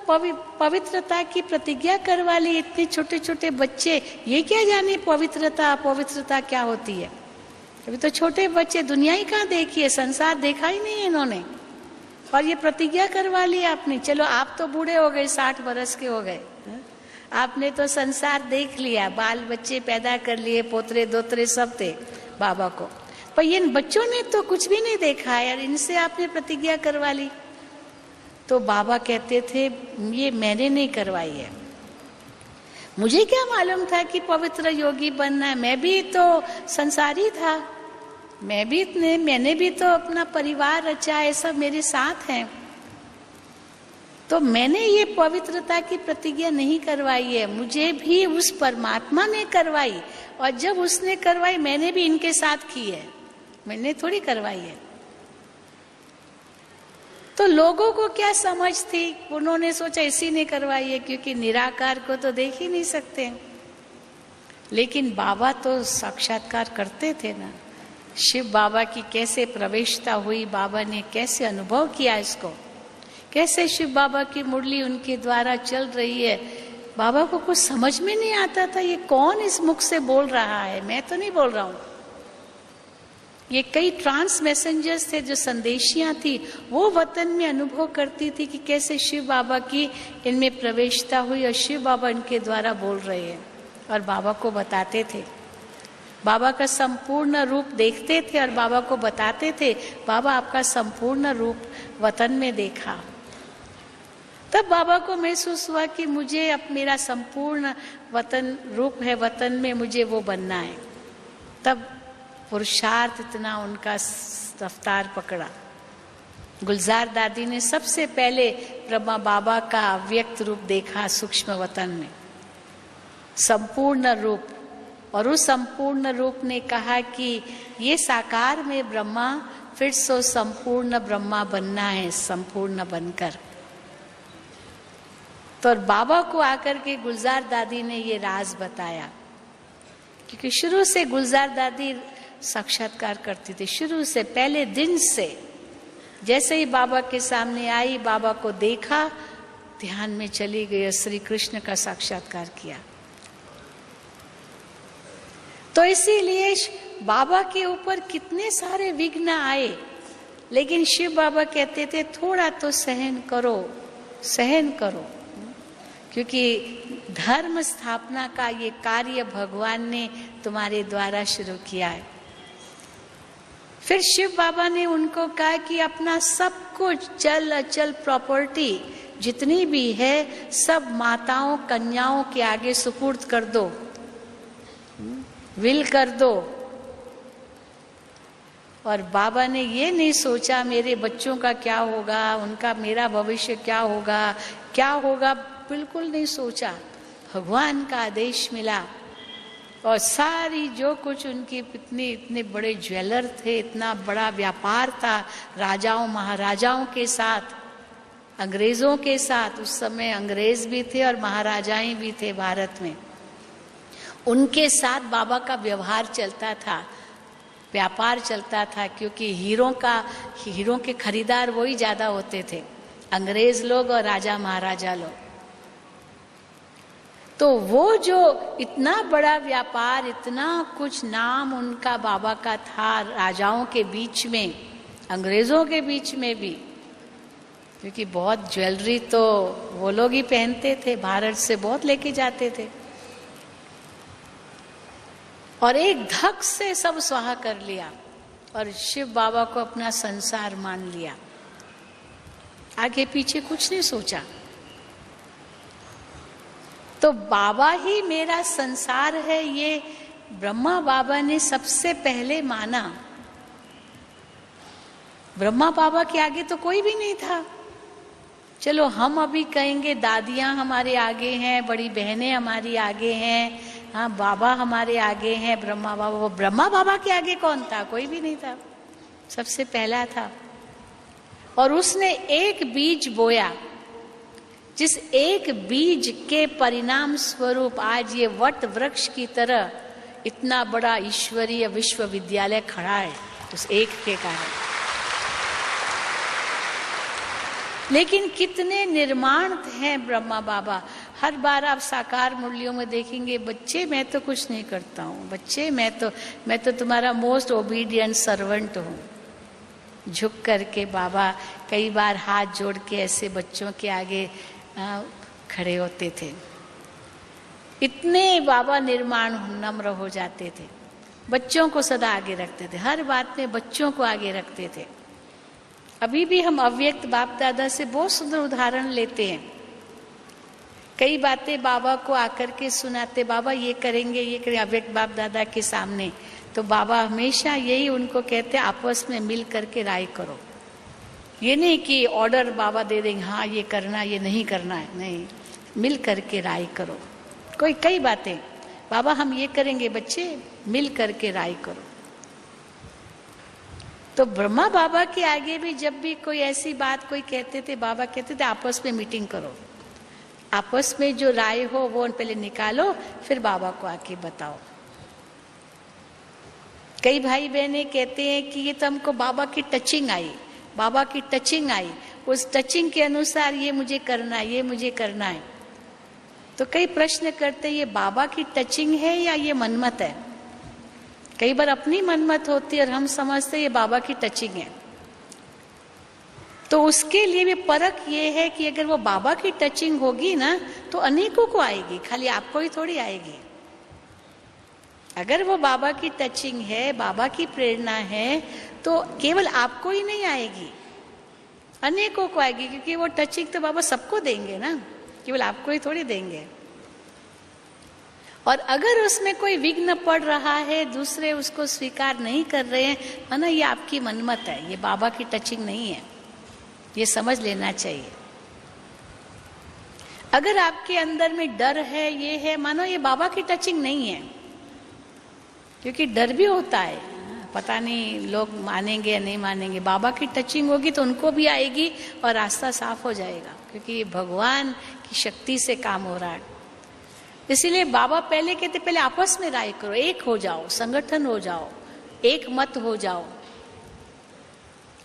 Speaker 1: पवित्रता की प्रतिज्ञा करवा ली, इतने छोटे छोटे बच्चे, ये क्या जाने पवित्रता अपवित्रता क्या होती है? अभी तो छोटे बच्चे, दुनिया ही कहाँ देखी है, संसार देखा ही नहीं है इन्होंने, और ये प्रतिज्ञा करवा ली आपने। चलो आप तो बूढ़े हो गए, 60 बरस के हो गए, आपने तो संसार देख लिया, बाल बच्चे पैदा कर लिए, पोतरे दोतरे सब थे बाबा को, पर इन बच्चों ने तो कुछ भी नहीं देखा है और इनसे आपने प्रतिज्ञा करवा ली। तो बाबा कहते थे ये मैंने नहीं करवाई है, मुझे क्या मालूम था कि पवित्र योगी बनना है, मैं भी तो संसारी था, मैंने भी तो अपना परिवार रचा है, सब मेरे साथ हैं, तो मैंने ये पवित्रता की प्रतिज्ञा नहीं करवाई है, मुझे भी उस परमात्मा ने करवाई, और जब उसने करवाई मैंने भी इनके साथ की है, मैंने थोड़ी करवाई है। तो लोगों को क्या समझ थी, उन्होंने सोचा इसी ने करवाई है, क्योंकि निराकार को तो देख ही नहीं सकते, लेकिन बाबा तो साक्षात्कार करते थे ना। शिव बाबा की कैसे प्रवेशता हुई, बाबा ने कैसे अनुभव किया इसको, कैसे शिव बाबा की मुरली उनके द्वारा चल रही है, बाबा को कुछ समझ में नहीं आता था, ये कौन इस मुख से बोल रहा है, मैं तो नहीं बोल रहा हूं। ये कई ट्रांस मैसेंजर्स थे जो संदेशियां थी, वो वतन में अनुभव करती थी कि कैसे शिव बाबा की इनमें प्रवेशता हुई और शिव बाबा इनके द्वारा बोल रहे हैं, और बाबा को बताते थे, बाबा का संपूर्ण रूप देखते थे और बाबा को बताते थे, बाबा आपका संपूर्ण रूप वतन में देखा। तब बाबा को महसूस हुआ कि मुझे अब मेरा संपूर्ण वतन रूप है, वतन में मुझे वो बनना है। तब पुरुषार्थ इतना उनका रफ्तार पकड़ा। गुलजार दादी ने सबसे पहले ब्रह्मा बाबा का अव्यक्त रूप देखा सूक्ष्म वतन में, संपूर्ण रूप, और उस संपूर्ण रूप ने कहा कि ये साकार में ब्रह्मा फिर से संपूर्ण ब्रह्मा बनना है, संपूर्ण बनकर। तो और बाबा को आकर के गुलजार दादी ने ये राज बताया, क्योंकि शुरू से गुलजार दादी साक्षात्कार करती थी, शुरू से पहले दिन से। जैसे ही बाबा के सामने आई, बाबा को देखा, ध्यान में चली गई, श्री कृष्ण का साक्षात्कार किया। तो इसीलिए बाबा के ऊपर कितने सारे विघ्न आए, लेकिन शिव बाबा कहते थे थोड़ा तो सहन करो, सहन करो, क्योंकि धर्म स्थापना का ये कार्य भगवान ने तुम्हारे द्वारा शुरू किया है। फिर शिव बाबा ने उनको कहा कि अपना सब कुछ चल अचल प्रॉपर्टी जितनी भी है सब माताओं कन्याओं के आगे सुपुर्द कर दो, विल कर दो। और बाबा ने ये नहीं सोचा मेरे बच्चों का क्या होगा, उनका मेरा भविष्य क्या होगा, बिल्कुल नहीं सोचा। भगवान का आदेश मिला और सारी जो कुछ उनकी इतने बड़े ज्वेलर थे, इतना बड़ा व्यापार था राजाओं महाराजाओं के साथ, अंग्रेजों के साथ। उस समय अंग्रेज भी थे और महाराजाएं भी थे भारत में, उनके साथ बाबा का व्यवहार चलता था, व्यापार चलता था, क्योंकि हीरों के खरीदार वही ज्यादा होते थे, अंग्रेज लोग और राजा महाराजा लोग। तो वो जो इतना बड़ा व्यापार, इतना कुछ नाम उनका बाबा का था राजाओं के बीच में, अंग्रेजों के बीच में भी, क्योंकि बहुत ज्वेलरी तो वो लोग ही पहनते थे, भारत से बहुत लेके जाते थे, और एक धक से सब स्वाहा कर लिया और शिव बाबा को अपना संसार मान लिया, आगे पीछे कुछ नहीं सोचा। तो बाबा ही मेरा संसार है, ये ब्रह्मा बाबा ने सबसे पहले माना। ब्रह्मा बाबा के आगे तो कोई भी नहीं था। चलो हम अभी कहेंगे दादियां हमारे आगे हैं, बड़ी बहनें हमारी आगे हैं, हाँ बाबा हमारे आगे हैं, ब्रह्मा बाबा। वो ब्रह्मा बाबा के आगे कौन था? कोई भी नहीं था, सबसे पहला था। और उसने एक बीज बोया, जिस एक बीज के परिणाम स्वरूप आज ये वट वृक्ष की तरह इतना बड़ा ईश्वरीय विश्वविद्यालय खड़ा है, उस एक के कारण। लेकिन कितने निर्माण हैं ब्रह्मा बाबा, हर बार आप साकार मुरलियों में देखेंगे, बच्चे मैं तो कुछ नहीं करता हूँ, बच्चे मैं तो तुम्हारा मोस्ट ओबीडियंट सर्वेंट हूँ। झुक करके बाबा कई बार हाथ जोड़ के ऐसे बच्चों के आगे खड़े होते थे। इतने बाबा निर्माण नम्र हो जाते थे, बच्चों को सदा आगे रखते थे, हर बात में बच्चों को आगे रखते थे। अभी भी हम अव्यक्त बाप दादा से बहुत सुंदर उदाहरण लेते हैं। कई बातें बाबा को आकर के सुनाते, बाबा ये करेंगे ये करेंगे अव्यक्त बाप दादा के सामने, तो बाबा हमेशा यही उनको कहते आपस में मिल करके राय करो। ये नहीं कि ऑर्डर बाबा दे देंगे, हाँ ये करना ये नहीं करना है, नहीं, मिल करके राय करो। कई बातें बाबा हम ये करेंगे, बच्चे मिल करके राय करो। तो ब्रह्मा बाबा के आगे भी जब भी कोई ऐसी बात कोई कहते थे, बाबा कहते थे आपस में मीटिंग करो, आपस में जो राय हो वो पहले निकालो, फिर बाबा को आके बताओ। कई भाई बहने कहते हैं कि ये तो हमको बाबा की टचिंग आई, बाबा की टचिंग आई, उस टचिंग के अनुसार ये मुझे करना है, ये मुझे करना है। तो कई प्रश्न करते ये बाबा की टचिंग है या ये मनमत है। कई बार अपनी मनमत होती है और हम समझते ये बाबा की टचिंग है। तो उसके लिए भी परख ये है कि अगर वो बाबा की टचिंग होगी ना तो अनेकों को आएगी, खाली आपको ही थोड़ी आएगी। अगर वो बाबा की टचिंग है, बाबा की प्रेरणा है, तो केवल आपको ही नहीं आएगी, अनेकों को आएगी, क्योंकि वो टचिंग तो बाबा सबको देंगे ना, केवल आपको ही थोड़ी देंगे। और अगर उसमें कोई विघ्न पड़ रहा है, दूसरे उसको स्वीकार नहीं कर रहे हैं, है ना, ये आपकी मनमत है, ये बाबा की टचिंग नहीं है, ये समझ लेना चाहिए। अगर आपके अंदर में डर है, ये है, मानो ये बाबा की टचिंग नहीं है, क्योंकि डर भी होता है, पता नहीं लोग मानेंगे या नहीं मानेंगे। बाबा की टचिंग होगी तो उनको भी आएगी और रास्ता साफ हो जाएगा, क्योंकि भगवान की शक्ति से काम हो रहा है। इसीलिए बाबा पहले कहते पहले आपस में राय करो, एक हो जाओ, संगठन हो जाओ, एक मत हो जाओ।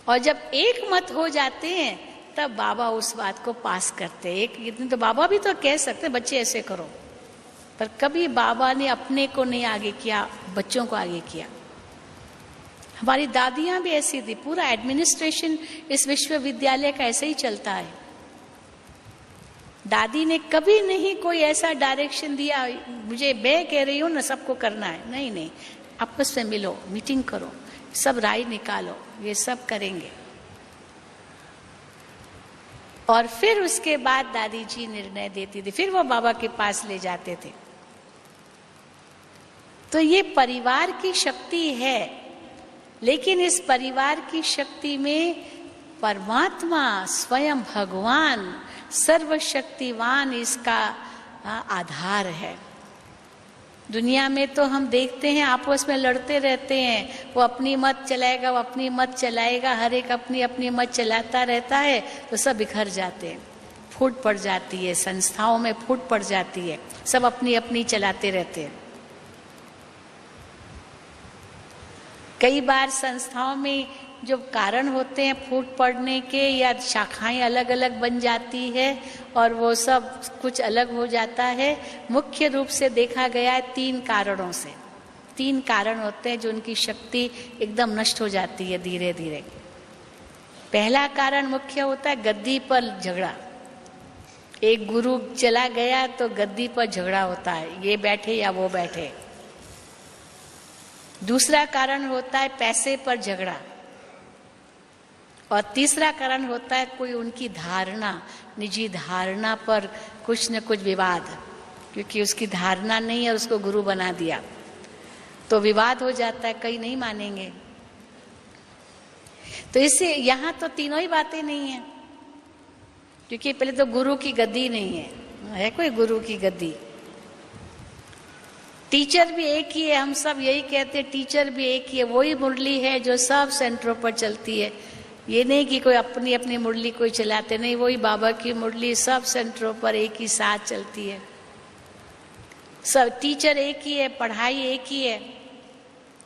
Speaker 1: और जब एक मत हो जाते हैं तब बाबा उस बात को पास करते हैं। एक इतने तो बाबा भी तो कह सकते बच्चे ऐसे करो, पर कभी बाबा ने अपने को नहीं आगे किया, बच्चों को आगे किया। हमारी दादियां भी ऐसी थी, पूरा एडमिनिस्ट्रेशन इस विश्वविद्यालय का ऐसे ही चलता है। दादी ने कभी नहीं कोई ऐसा डायरेक्शन दिया मुझे मैं कह रही हूं ना सबको करना है, नहीं नहीं, आपस में मिलो, मीटिंग करो, सब राय निकालो, ये सब करेंगे। और फिर उसके बाद दादी जी निर्णय देती थी, फिर वो बाबा के पास ले जाते थे। तो ये परिवार की शक्ति है, लेकिन इस परिवार की शक्ति में परमात्मा स्वयं भगवान सर्वशक्तिवान इसका आधार है। दुनिया में तो हम देखते हैं आपस में लड़ते रहते हैं, वो अपनी मत चलाएगा, वो अपनी मत चलाएगा, हर एक अपनी अपनी मत चलाता रहता है, तो सब बिखर जाते हैं, फूट पड़ जाती है, संस्थाओं में फूट पड़ जाती है, सब अपनी अपनी चलाते रहते हैं। कई बार संस्थाओं में जो कारण होते हैं फूट पड़ने के, या शाखाएं अलग अलग बन जाती है और वो सब कुछ अलग हो जाता है, मुख्य रूप से देखा गया है 3 कारणों से। 3 कारण होते हैं जो उनकी शक्ति एकदम नष्ट हो जाती है धीरे धीरे। पहला कारण मुख्य होता है गद्दी पर झगड़ा। एक गुरु चला गया तो गद्दी पर झगड़ा होता है, ये बैठे या वो बैठे। दूसरा कारण होता है पैसे पर झगड़ा, और तीसरा कारण होता है कोई उनकी धारणा, निजी धारणा पर कुछ न कुछ विवाद, क्योंकि उसकी धारणा नहीं है, उसको गुरु बना दिया तो विवाद हो जाता है, कई नहीं मानेंगे। तो इससे यहाँ तो तीनों ही बातें नहीं है, क्योंकि पहले तो गुरु की गद्दी नहीं है कोई गुरु की गद्दी। टीचर भी एक ही है, हम सब यही कहते हैं, टीचर भी एक ही है, वही मुरली है जो सब सेंटरों पर चलती है। ये नहीं कि कोई अपनी अपनी मुरली कोई चलाते, नहीं, वही बाबा की मुरली सब सेंटरों पर एक ही साथ चलती है। सब टीचर एक ही है, पढ़ाई एक ही है,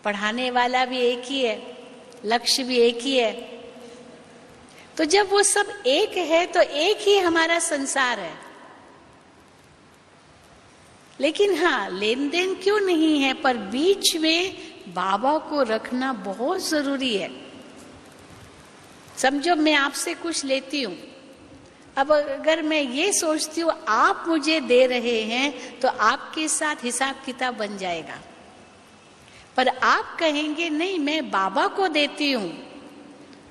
Speaker 1: पढ़ाने वाला भी एक ही है, लक्ष्य भी एक ही है। तो जब वो सब एक है तो एक ही हमारा संसार है। लेकिन हाँ, लेन देन क्यों नहीं है, पर बीच में बाबा को रखना बहुत जरूरी है। समझो मैं आपसे कुछ लेती हूं, अब अगर मैं ये सोचती हूँ आप मुझे दे रहे हैं तो आपके साथ हिसाब किताब बन जाएगा। पर आप कहेंगे नहीं, मैं बाबा को देती हूं,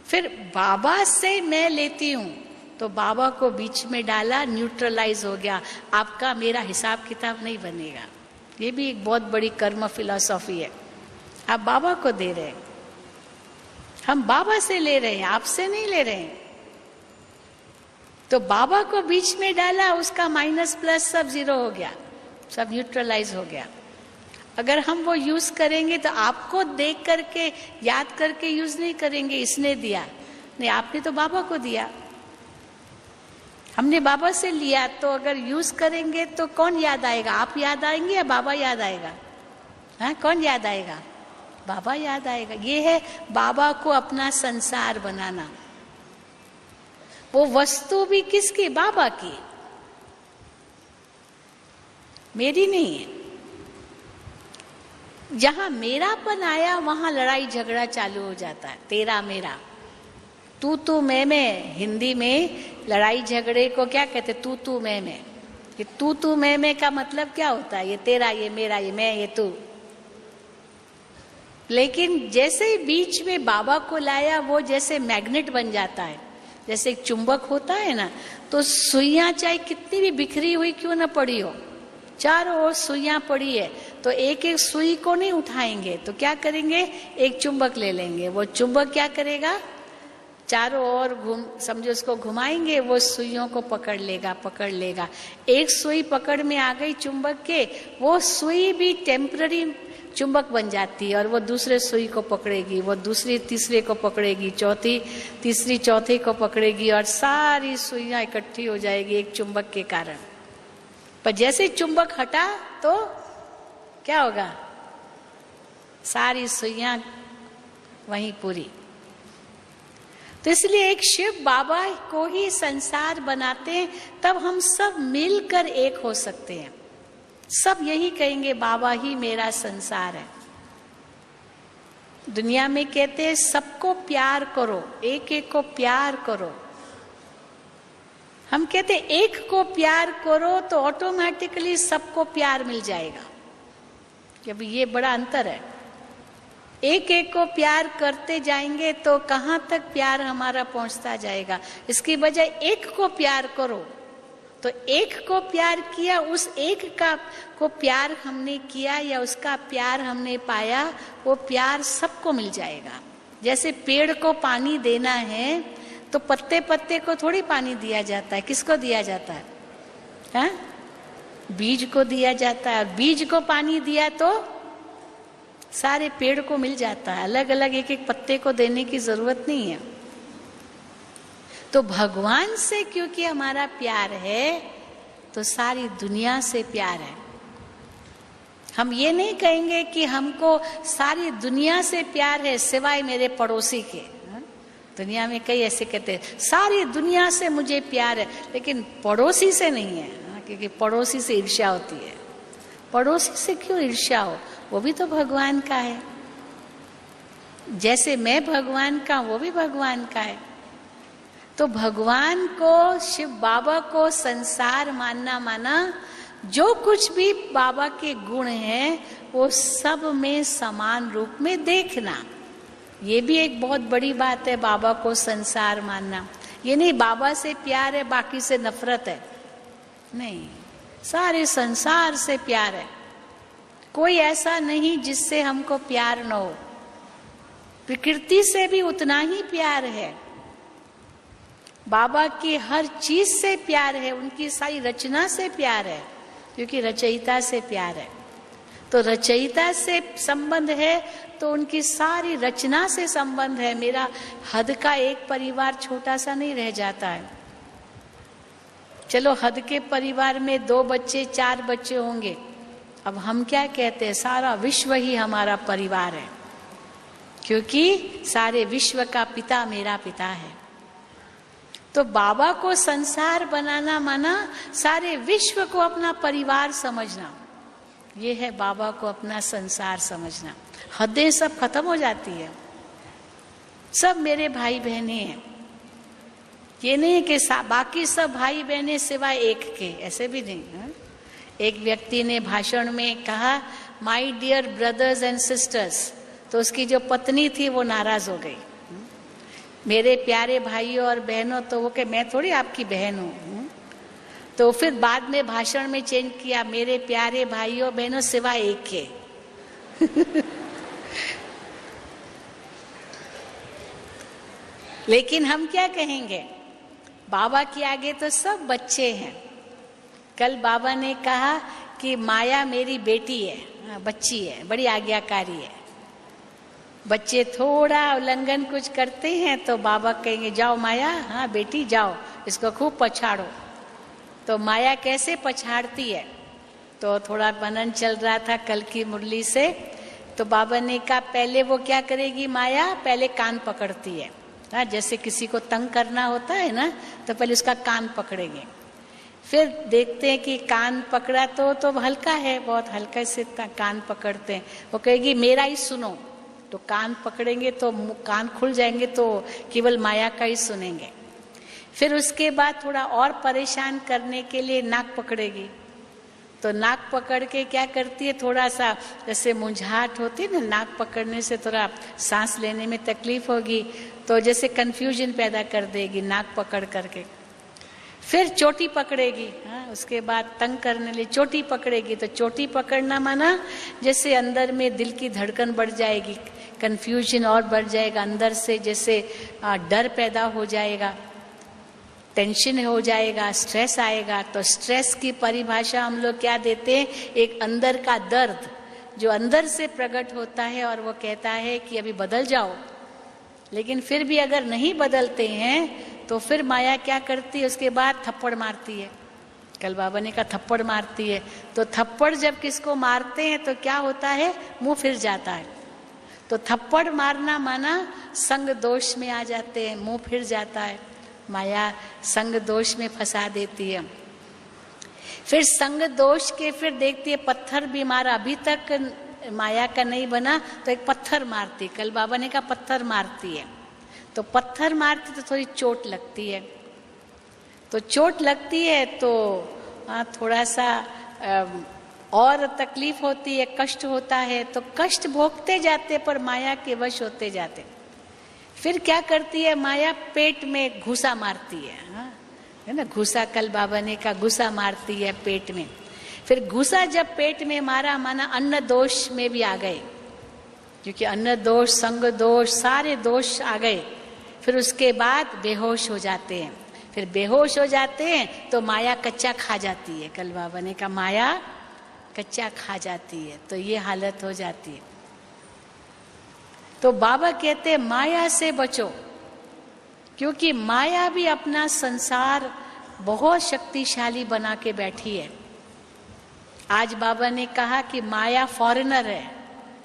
Speaker 1: फिर बाबा से मैं लेती हूं, तो बाबा को बीच में डाला, न्यूट्रलाइज हो गया, आपका मेरा हिसाब किताब नहीं बनेगा। ये भी एक बहुत बड़ी कर्म फिलॉसफी है। आप बाबा को दे रहे हैं, हम बाबा से ले रहे हैं, आपसे नहीं ले रहे हैं। तो बाबा को बीच में डाला, उसका माइनस प्लस सब जीरो हो गया, सब न्यूट्रलाइज हो गया। अगर हम वो यूज करेंगे तो आपको देख करके याद करके यूज नहीं करेंगे, इसने दिया नहीं, आपने तो बाबा को दिया, हमने बाबा से लिया। तो अगर यूज करेंगे तो कौन याद आएगा, आप याद आएंगे या बाबा याद आएगा? हाँ, कौन याद आएगा? बाबा याद आएगा। ये है बाबा को अपना संसार बनाना। वो वस्तु भी किसकी? बाबा की, मेरी नहीं है। जहां मेरापन आया वहां लड़ाई झगड़ा चालू हो जाता है, तेरा मेरा, तू मैं। हिंदी में लड़ाई झगड़े को क्या कहते? तू मैं। ये तू मैं का मतलब क्या होता है? ये तेरा, ये मेरा, ये मैं, ये तू। लेकिन जैसे ही बीच में बाबा को लाया, वो जैसे मैग्नेट बन जाता है। जैसे एक चुंबक होता है ना, तो सुइयां चाहे कितनी भी बिखरी हुई क्यों ना पड़ी हो, चारों ओर सुइयां पड़ी है, तो एक एक सुई को नहीं उठाएंगे, तो क्या करेंगे? एक चुंबक ले लेंगे। वो चुंबक क्या करेगा? चारों ओर समझो उसको घुमाएंगे, वो सुइयों को पकड़ लेगा। एक सुई पकड़ में आ गई चुंबक के, वो सुई भी टेम्पररी चुंबक बन जाती है, और वो दूसरे सुई को पकड़ेगी, वो दूसरी तीसरे को पकड़ेगी, तीसरी चौथे को पकड़ेगी, और सारी सुइयां इकट्ठी हो जाएगी एक चुंबक के कारण। पर जैसे चुंबक हटा तो क्या होगा? सारी सुइयां वहीं पूरी। तो इसलिए एक शिव बाबा को ही संसार बनाते हैं, तब हम सब मिलकर एक हो सकते हैं। सब यही कहेंगे, बाबा ही मेरा संसार है। दुनिया में कहते हैं सबको प्यार करो, एक एक को प्यार करो। हम कहते एक को प्यार करो तो ऑटोमेटिकली सबको प्यार मिल जाएगा। अभी ये बड़ा अंतर है। एक एक को प्यार करते जाएंगे तो कहां तक प्यार हमारा पहुंचता जाएगा। इसकी बजाय एक को प्यार करो, तो एक को प्यार किया, उस एक का को प्यार हमने किया या उसका प्यार हमने पाया, वो प्यार सबको मिल जाएगा। जैसे पेड़ को पानी देना है तो पत्ते पत्ते को थोड़ी पानी दिया जाता है, किसको दिया जाता है? हाँ? बीज को दिया जाता है। बीज को पानी दिया तो सारे पेड़ को मिल जाता है, अलग अलग एक एक पत्ते को देने की जरूरत नहीं है। तो भगवान से क्योंकि हमारा प्यार है तो सारी दुनिया से प्यार है। हम ये नहीं कहेंगे कि हमको सारी दुनिया से प्यार है सिवाय मेरे पड़ोसी के। दुनिया में कई ऐसे कहते हैं सारी दुनिया से मुझे प्यार है, लेकिन पड़ोसी से नहीं है, क्योंकि पड़ोसी से ईर्ष्या होती है। पड़ोसी से क्यों ईर्ष्या हो? वो भी तो भगवान का है। जैसे मैं भगवान का, वो भी भगवान का है। तो भगवान को, शिव बाबा को संसार माना, जो कुछ भी बाबा के गुण हैं वो सब में समान रूप में देखना। ये भी एक बहुत बड़ी बात है, बाबा को संसार मानना। ये नहीं बाबा से प्यार है बाकी से नफरत है, नहीं, सारे संसार से प्यार है। कोई ऐसा नहीं जिससे हमको प्यार न हो। प्रकृति से भी उतना ही प्यार है, बाबा की हर चीज से प्यार है, उनकी सारी रचना से प्यार है, क्योंकि रचयिता से प्यार है। तो रचयिता से संबंध है तो उनकी सारी रचना से संबंध है। मेरा हद का एक परिवार छोटा सा नहीं रह जाता है। चलो हद के परिवार में 2 बच्चे 4 बच्चे होंगे, अब हम क्या कहते हैं? सारा विश्व ही हमारा परिवार है, क्योंकि सारे विश्व का पिता मेरा पिता है। तो बाबा को संसार बनाना माना सारे विश्व को अपना परिवार समझना। ये है बाबा को अपना संसार समझना। हदें सब खत्म हो जाती है, सब मेरे भाई बहने हैं। ये नहीं कि बाकी सब भाई बहने सिवाय एक के, ऐसे भी नहीं है? एक व्यक्ति ने भाषण में कहा my dear brothers and sisters, तो उसकी जो पत्नी थी वो नाराज हो गई। मेरे प्यारे भाइयों और बहनों, तो वो कि मैं थोड़ी आपकी बहन हूँ। तो फिर बाद में भाषण में चेंज किया, मेरे प्यारे भाइयों बहनों सिवाय एक के। लेकिन हम क्या कहेंगे, बाबा के आगे तो सब बच्चे हैं। कल बाबा ने कहा कि माया मेरी बेटी है, बच्ची है, बड़ी आज्ञाकारी है। बच्चे थोड़ा उल्लंघन कुछ करते हैं तो बाबा कहेंगे जाओ माया, हाँ बेटी जाओ, इसको खूब पछाड़ो। तो माया कैसे पछाड़ती है, तो थोड़ा मनन चल रहा था कल की मुरली से, तो बाबा ने कहा पहले वो क्या करेगी माया, पहले कान पकड़ती है। हाँ, जैसे किसी को तंग करना होता है ना, तो पहले उसका कान पकड़ेंगे। फिर देखते हैं कि कान पकड़ा तो हल्का है, बहुत हल्का से कान पकड़ते हैं। वो कहेगी मेरा ही सुनो, तो कान पकड़ेंगे तो कान खुल जाएंगे, तो केवल माया का ही सुनेंगे। फिर उसके बाद थोड़ा और परेशान करने के लिए नाक पकड़ेगी, तो नाक पकड़ के क्या करती है, थोड़ा सा जैसे मुंझाहट होती है ना, नाक पकड़ने से थोड़ा सांस लेने में तकलीफ होगी, तो जैसे कंफ्यूजन पैदा कर देगी नाक पकड़ करके। फिर चोटी पकड़ेगी, हाँ, उसके बाद तंग करने लिए चोटी पकड़ेगी। तो चोटी पकड़ना माना जैसे अंदर में दिल की धड़कन बढ़ जाएगी, कंफ्यूजन और बढ़ जाएगा, अंदर से जैसे डर पैदा हो जाएगा, टेंशन हो जाएगा, स्ट्रेस आएगा। तो स्ट्रेस की परिभाषा हम लोग क्या देते हैं, एक अंदर का दर्द जो अंदर से प्रकट होता है और वो कहता है कि अभी बदल जाओ। लेकिन फिर भी अगर नहीं बदलते हैं तो फिर माया क्या करती है, उसके बाद थप्पड़ मारती है। कल बाबा ने कहा थप्पड़ मारती है, तो थप्पड़ जब किसको मारते हैं तो क्या होता है, मुंह फिर जाता है। तो थप्पड़ मारना माना संग दोष में आ जाते हैं, मुंह फिर जाता है, माया संग दोष में फंसा देती है। फिर संग दोष के फिर देखती है पत्थर भी मारा, अभी तक माया का नहीं बना तो एक पत्थर मारती। कल बाबा ने कहा पत्थर मारती है, तो पत्थर मारती तो थोड़ी चोट लगती है। तो चोट लगती है तो थोड़ा सा और तकलीफ होती है, कष्ट होता है, तो कष्ट भोगते जाते पर माया के वश होते जाते। फिर क्या करती है माया, पेट में घुसा मारती है, हाँ है ना, घुसा कल बाबा ने कहा घुसा मारती है पेट में। फिर घुसा जब पेट में मारा माना अन्न दोष में भी आ गए, क्योंकि अन्न दोष, संग दोष, सारे दोष आ गए। फिर उसके बाद बेहोश हो जाते हैं। फिर बेहोश हो जाते हैं तो माया कच्चा खा जाती है। कल बाबा ने कहा माया कच्चा खा जाती है, तो ये हालत हो जाती है। तो बाबा कहते हैं माया से बचो, क्योंकि माया भी अपना संसार बहुत शक्तिशाली बना के बैठी है। आज बाबा ने कहा कि माया फॉरेनर है,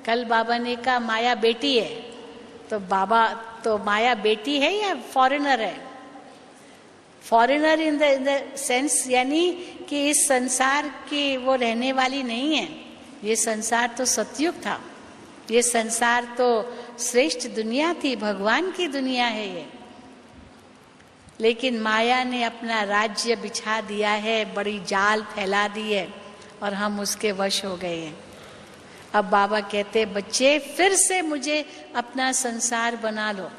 Speaker 1: कल बाबा ने कहा माया बेटी है। तो बाबा, तो माया बेटी है या फॉरेनर है? फॉरेनर इन द सेंस यानी कि इस संसार की वो रहने वाली नहीं है। ये संसार तो सतयुग था, ये संसार तो श्रेष्ठ दुनिया थी, भगवान की दुनिया है ये। लेकिन माया ने अपना राज्य बिछा दिया है, बड़ी जाल फैला दी है और हम उसके वश हो गए हैं। अब बाबा कहते बच्चे फिर से मुझे अपना संसार बना लो।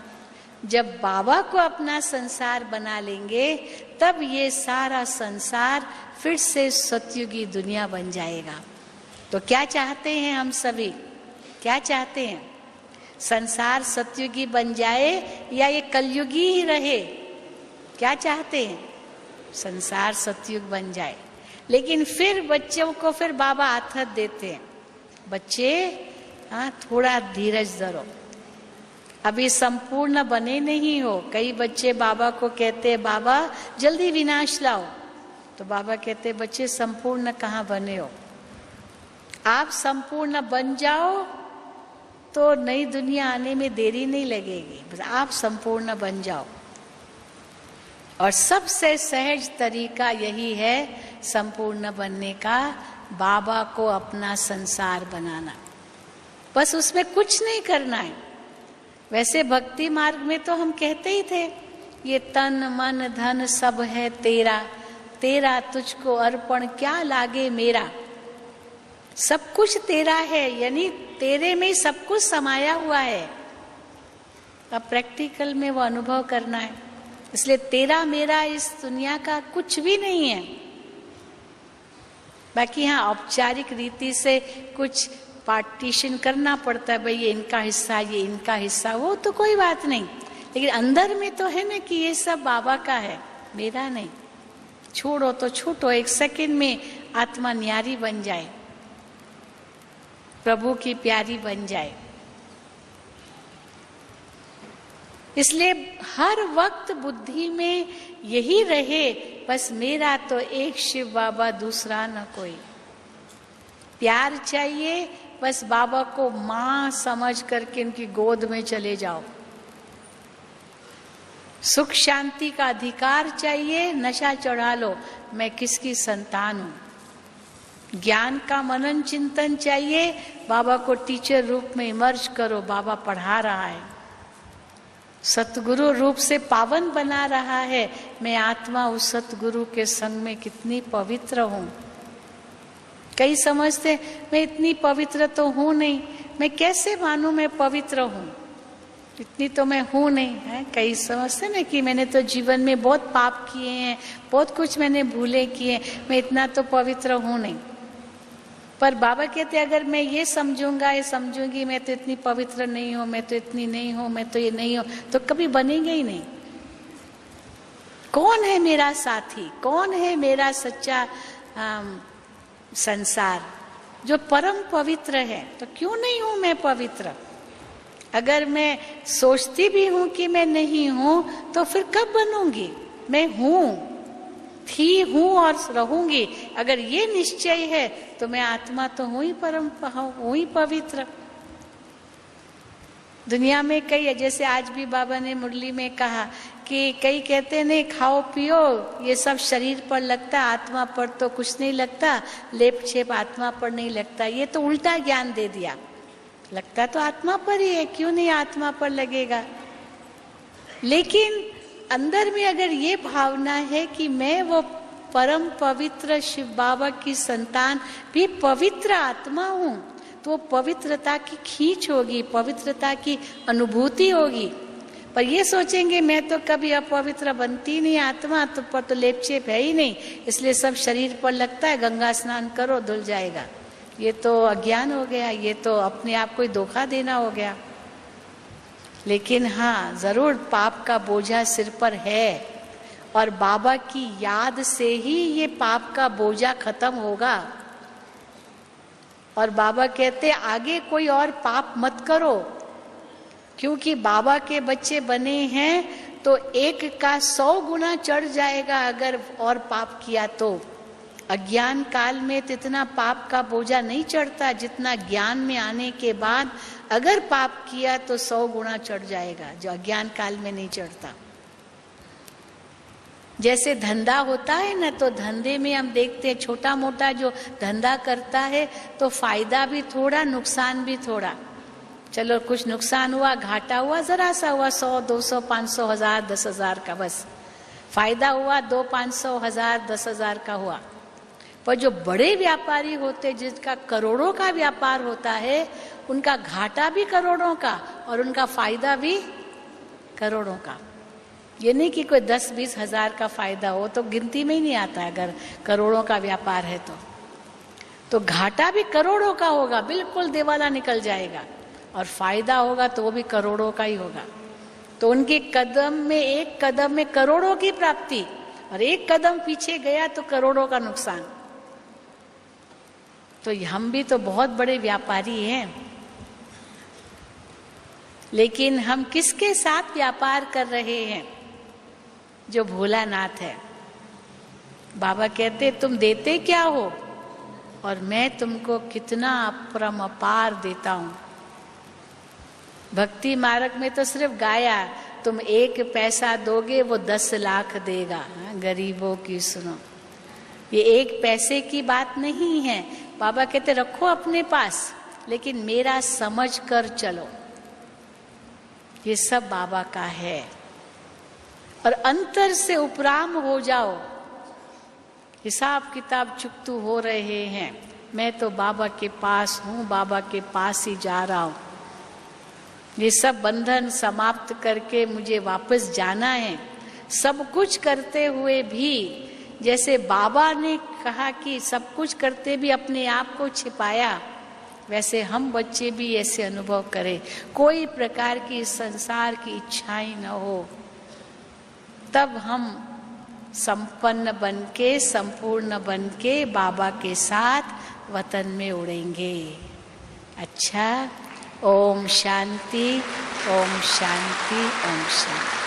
Speaker 1: जब बाबा को अपना संसार बना लेंगे तब ये सारा संसार फिर से सतयुगी दुनिया बन जाएगा। तो क्या चाहते हैं हम सभी, क्या चाहते हैं? संसार सतयुगी बन जाए या ये कलयुगी ही रहे? क्या चाहते हैं? संसार सतयुग बन जाए। लेकिन फिर बच्चों को फिर बाबा आथत देते हैं, बच्चे हाँ थोड़ा धीरज धरो, अभी संपूर्ण बने नहीं हो। कई बच्चे बाबा को कहते हैं बाबा जल्दी विनाश लाओ, तो बाबा कहते बच्चे संपूर्ण कहाँ बने हो, आप संपूर्ण बन जाओ तो नई दुनिया आने में देरी नहीं लगेगी, बस आप संपूर्ण बन जाओ। और सबसे सहज तरीका यही है संपूर्ण बनने का, बाबा को अपना संसार बनाना, बस उसमें कुछ नहीं करना है। वैसे भक्ति मार्ग में तो हम कहते ही थे, ये तन मन धन सब है तेरा, तेरा तुझको अर्पण क्या लागे मेरा। सब कुछ तेरा है, यानी तेरे में ही सब कुछ समाया हुआ है। अब प्रैक्टिकल में वो अनुभव करना है। इसलिए तेरा मेरा इस दुनिया का कुछ भी नहीं है। बाकी हाँ औपचारिक रीति से कुछ पार्टीशन करना पड़ता है, भाई ये इनका हिस्सा, ये इनका हिस्सा, वो तो कोई बात नहीं। लेकिन अंदर में तो है ना कि ये सब बाबा का है, मेरा नहीं। छोड़ो तो छूटो, एक सेकंड में आत्मा न्यारी बन जाए, प्रभु की प्यारी बन जाए। इसलिए हर वक्त बुद्धि में यही रहे, बस मेरा तो एक शिव बाबा, दूसरा न कोई। प्यार चाहिए, बस बाबा को मां समझ करके उनकी गोद में चले जाओ। सुख शांति का अधिकार चाहिए, नशा चढ़ा लो, मैं किसकी संतान हूं। ज्ञान का मनन चिंतन चाहिए, बाबा को टीचर रूप में इमर्ज करो, बाबा पढ़ा रहा है, सतगुरु रूप से पावन बना रहा है। मैं आत्मा उस सतगुरु के संग में कितनी पवित्र हूं। कई समझते मैं इतनी पवित्र तो हूं नहीं, मैं कैसे मानूं मैं पवित्र हूं, इतनी तो मैं हूं नहीं है। कई समझते ना कि मैंने तो जीवन में बहुत पाप किए हैं, बहुत कुछ मैंने भूले किए, मैं इतना तो पवित्र हूं नहीं। पर बाबा कहते अगर मैं ये समझूंगा, ये समझूंगी मैं तो इतनी पवित्र नहीं हूं, मैं तो इतनी नहीं हूं, मैं तो ये नहीं हूं, तो कभी बनेंगे ही नहीं। कौन है मेरा साथी, कौन है मेरा सच्चा संसार जो परम पवित्र है। तो क्यों नहीं हूं मैं पवित्र। अगर मैं सोचती भी हूं कि मैं नहीं हूं, तो फिर कब बनूंगी। मैं हूं, थी, हूं और रहूंगी। अगर ये निश्चय है तो मैं आत्मा तो हूं ही, परम हूं ही पवित्र। दुनिया में कई, जैसे आज भी बाबा ने मुरली में कहा कि कई कहते नहीं खाओ पियो ये सब शरीर पर लगता, आत्मा पर तो कुछ नहीं लगता, लेप छेप आत्मा पर नहीं लगता। ये तो उल्टा ज्ञान दे दिया, लगता तो आत्मा पर ही है, क्यों नहीं आत्मा पर लगेगा। लेकिन अंदर में अगर ये भावना है कि मैं वो परम पवित्र शिव बाबा की संतान भी पवित्र आत्मा हूं, तो पवित्रता की खींच होगी, पवित्रता की अनुभूति होगी। पर ये सोचेंगे मैं तो कभी अपवित्र बनती नहीं आत्मा, तो पर तो लेपचेप है ही नहीं, इसलिए सब शरीर पर लगता है, गंगा स्नान करो धुल जाएगा। ये तो अज्ञान हो गया, ये तो अपने आप को धोखा देना हो गया। लेकिन हाँ जरूर पाप का बोझा सिर पर है, और बाबा की याद से ही ये पाप का बोझा खत्म होगा। और बाबा कहते आगे कोई और पाप मत करो, क्योंकि बाबा के बच्चे बने हैं तो एक का 100 गुना चढ़ जाएगा अगर और पाप किया तो। अज्ञान काल में तो इतना पाप का बोझा नहीं चढ़ता जितना ज्ञान में आने के बाद अगर पाप किया तो 100 गुना चढ़ जाएगा, जो अज्ञान काल में नहीं चढ़ता। जैसे धंधा होता है ना, तो धंधे में हम देखते हैं छोटा मोटा जो धंधा करता है तो फायदा भी थोड़ा, नुकसान भी थोड़ा। चलो कुछ नुकसान हुआ, घाटा हुआ, जरा सा हुआ, 100, 200, 500, 1000, 10,000 का बस। फायदा हुआ 2, 500, 1000, 10,000 का हुआ। पर जो बड़े व्यापारी होते, जिसका करोड़ों का व्यापार होता है, उनका घाटा भी करोड़ों का और उनका फायदा भी करोड़ों का। ये नहीं कि कोई 10-20 हजार का फायदा हो, तो गिनती में ही नहीं आता अगर करोड़ों का व्यापार है तो घाटा भी करोड़ों का होगा, बिल्कुल दिवाला निकल जाएगा, और फायदा होगा तो वो भी करोड़ों का ही होगा। तो उनके कदम में, एक कदम में करोड़ों की प्राप्ति, और एक कदम पीछे गया तो करोड़ों का नुकसान। तो हम भी तो बहुत बड़े व्यापारी हैं, लेकिन हम किसके साथ व्यापार कर रहे हैं? जो भोलानाथ है। बाबा कहते तुम देते क्या हो और मैं तुमको कितना अपरंपार देता हूं। भक्ति मार्ग में तो सिर्फ गाया, तुम 1 पैसा दोगे वो 10 लाख देगा। गरीबों की सुनो, ये एक पैसे की बात नहीं है। बाबा कहते रखो अपने पास, लेकिन मेरा समझ कर चलो। ये सब बाबा का है। और अंतर से उपराम हो जाओ। हिसाब किताब चुकतू हो रहे हैं, मैं तो बाबा के पास हूँ, बाबा के पास ही जा रहा हूँ। ये सब बंधन समाप्त करके मुझे वापस जाना है। सब कुछ करते हुए भी, जैसे बाबा ने कहा कि सब कुछ करते भी अपने आप को छिपाया, वैसे हम बच्चे भी ऐसे अनुभव करें। कोई प्रकार की संसार की इच्छाएं न हो, तब हम संपन्न बनके, संपूर्ण बनके बाबा के साथ वतन में उड़ेंगे। अच्छा, ओम शांति, ओम शांति, ओम शांति।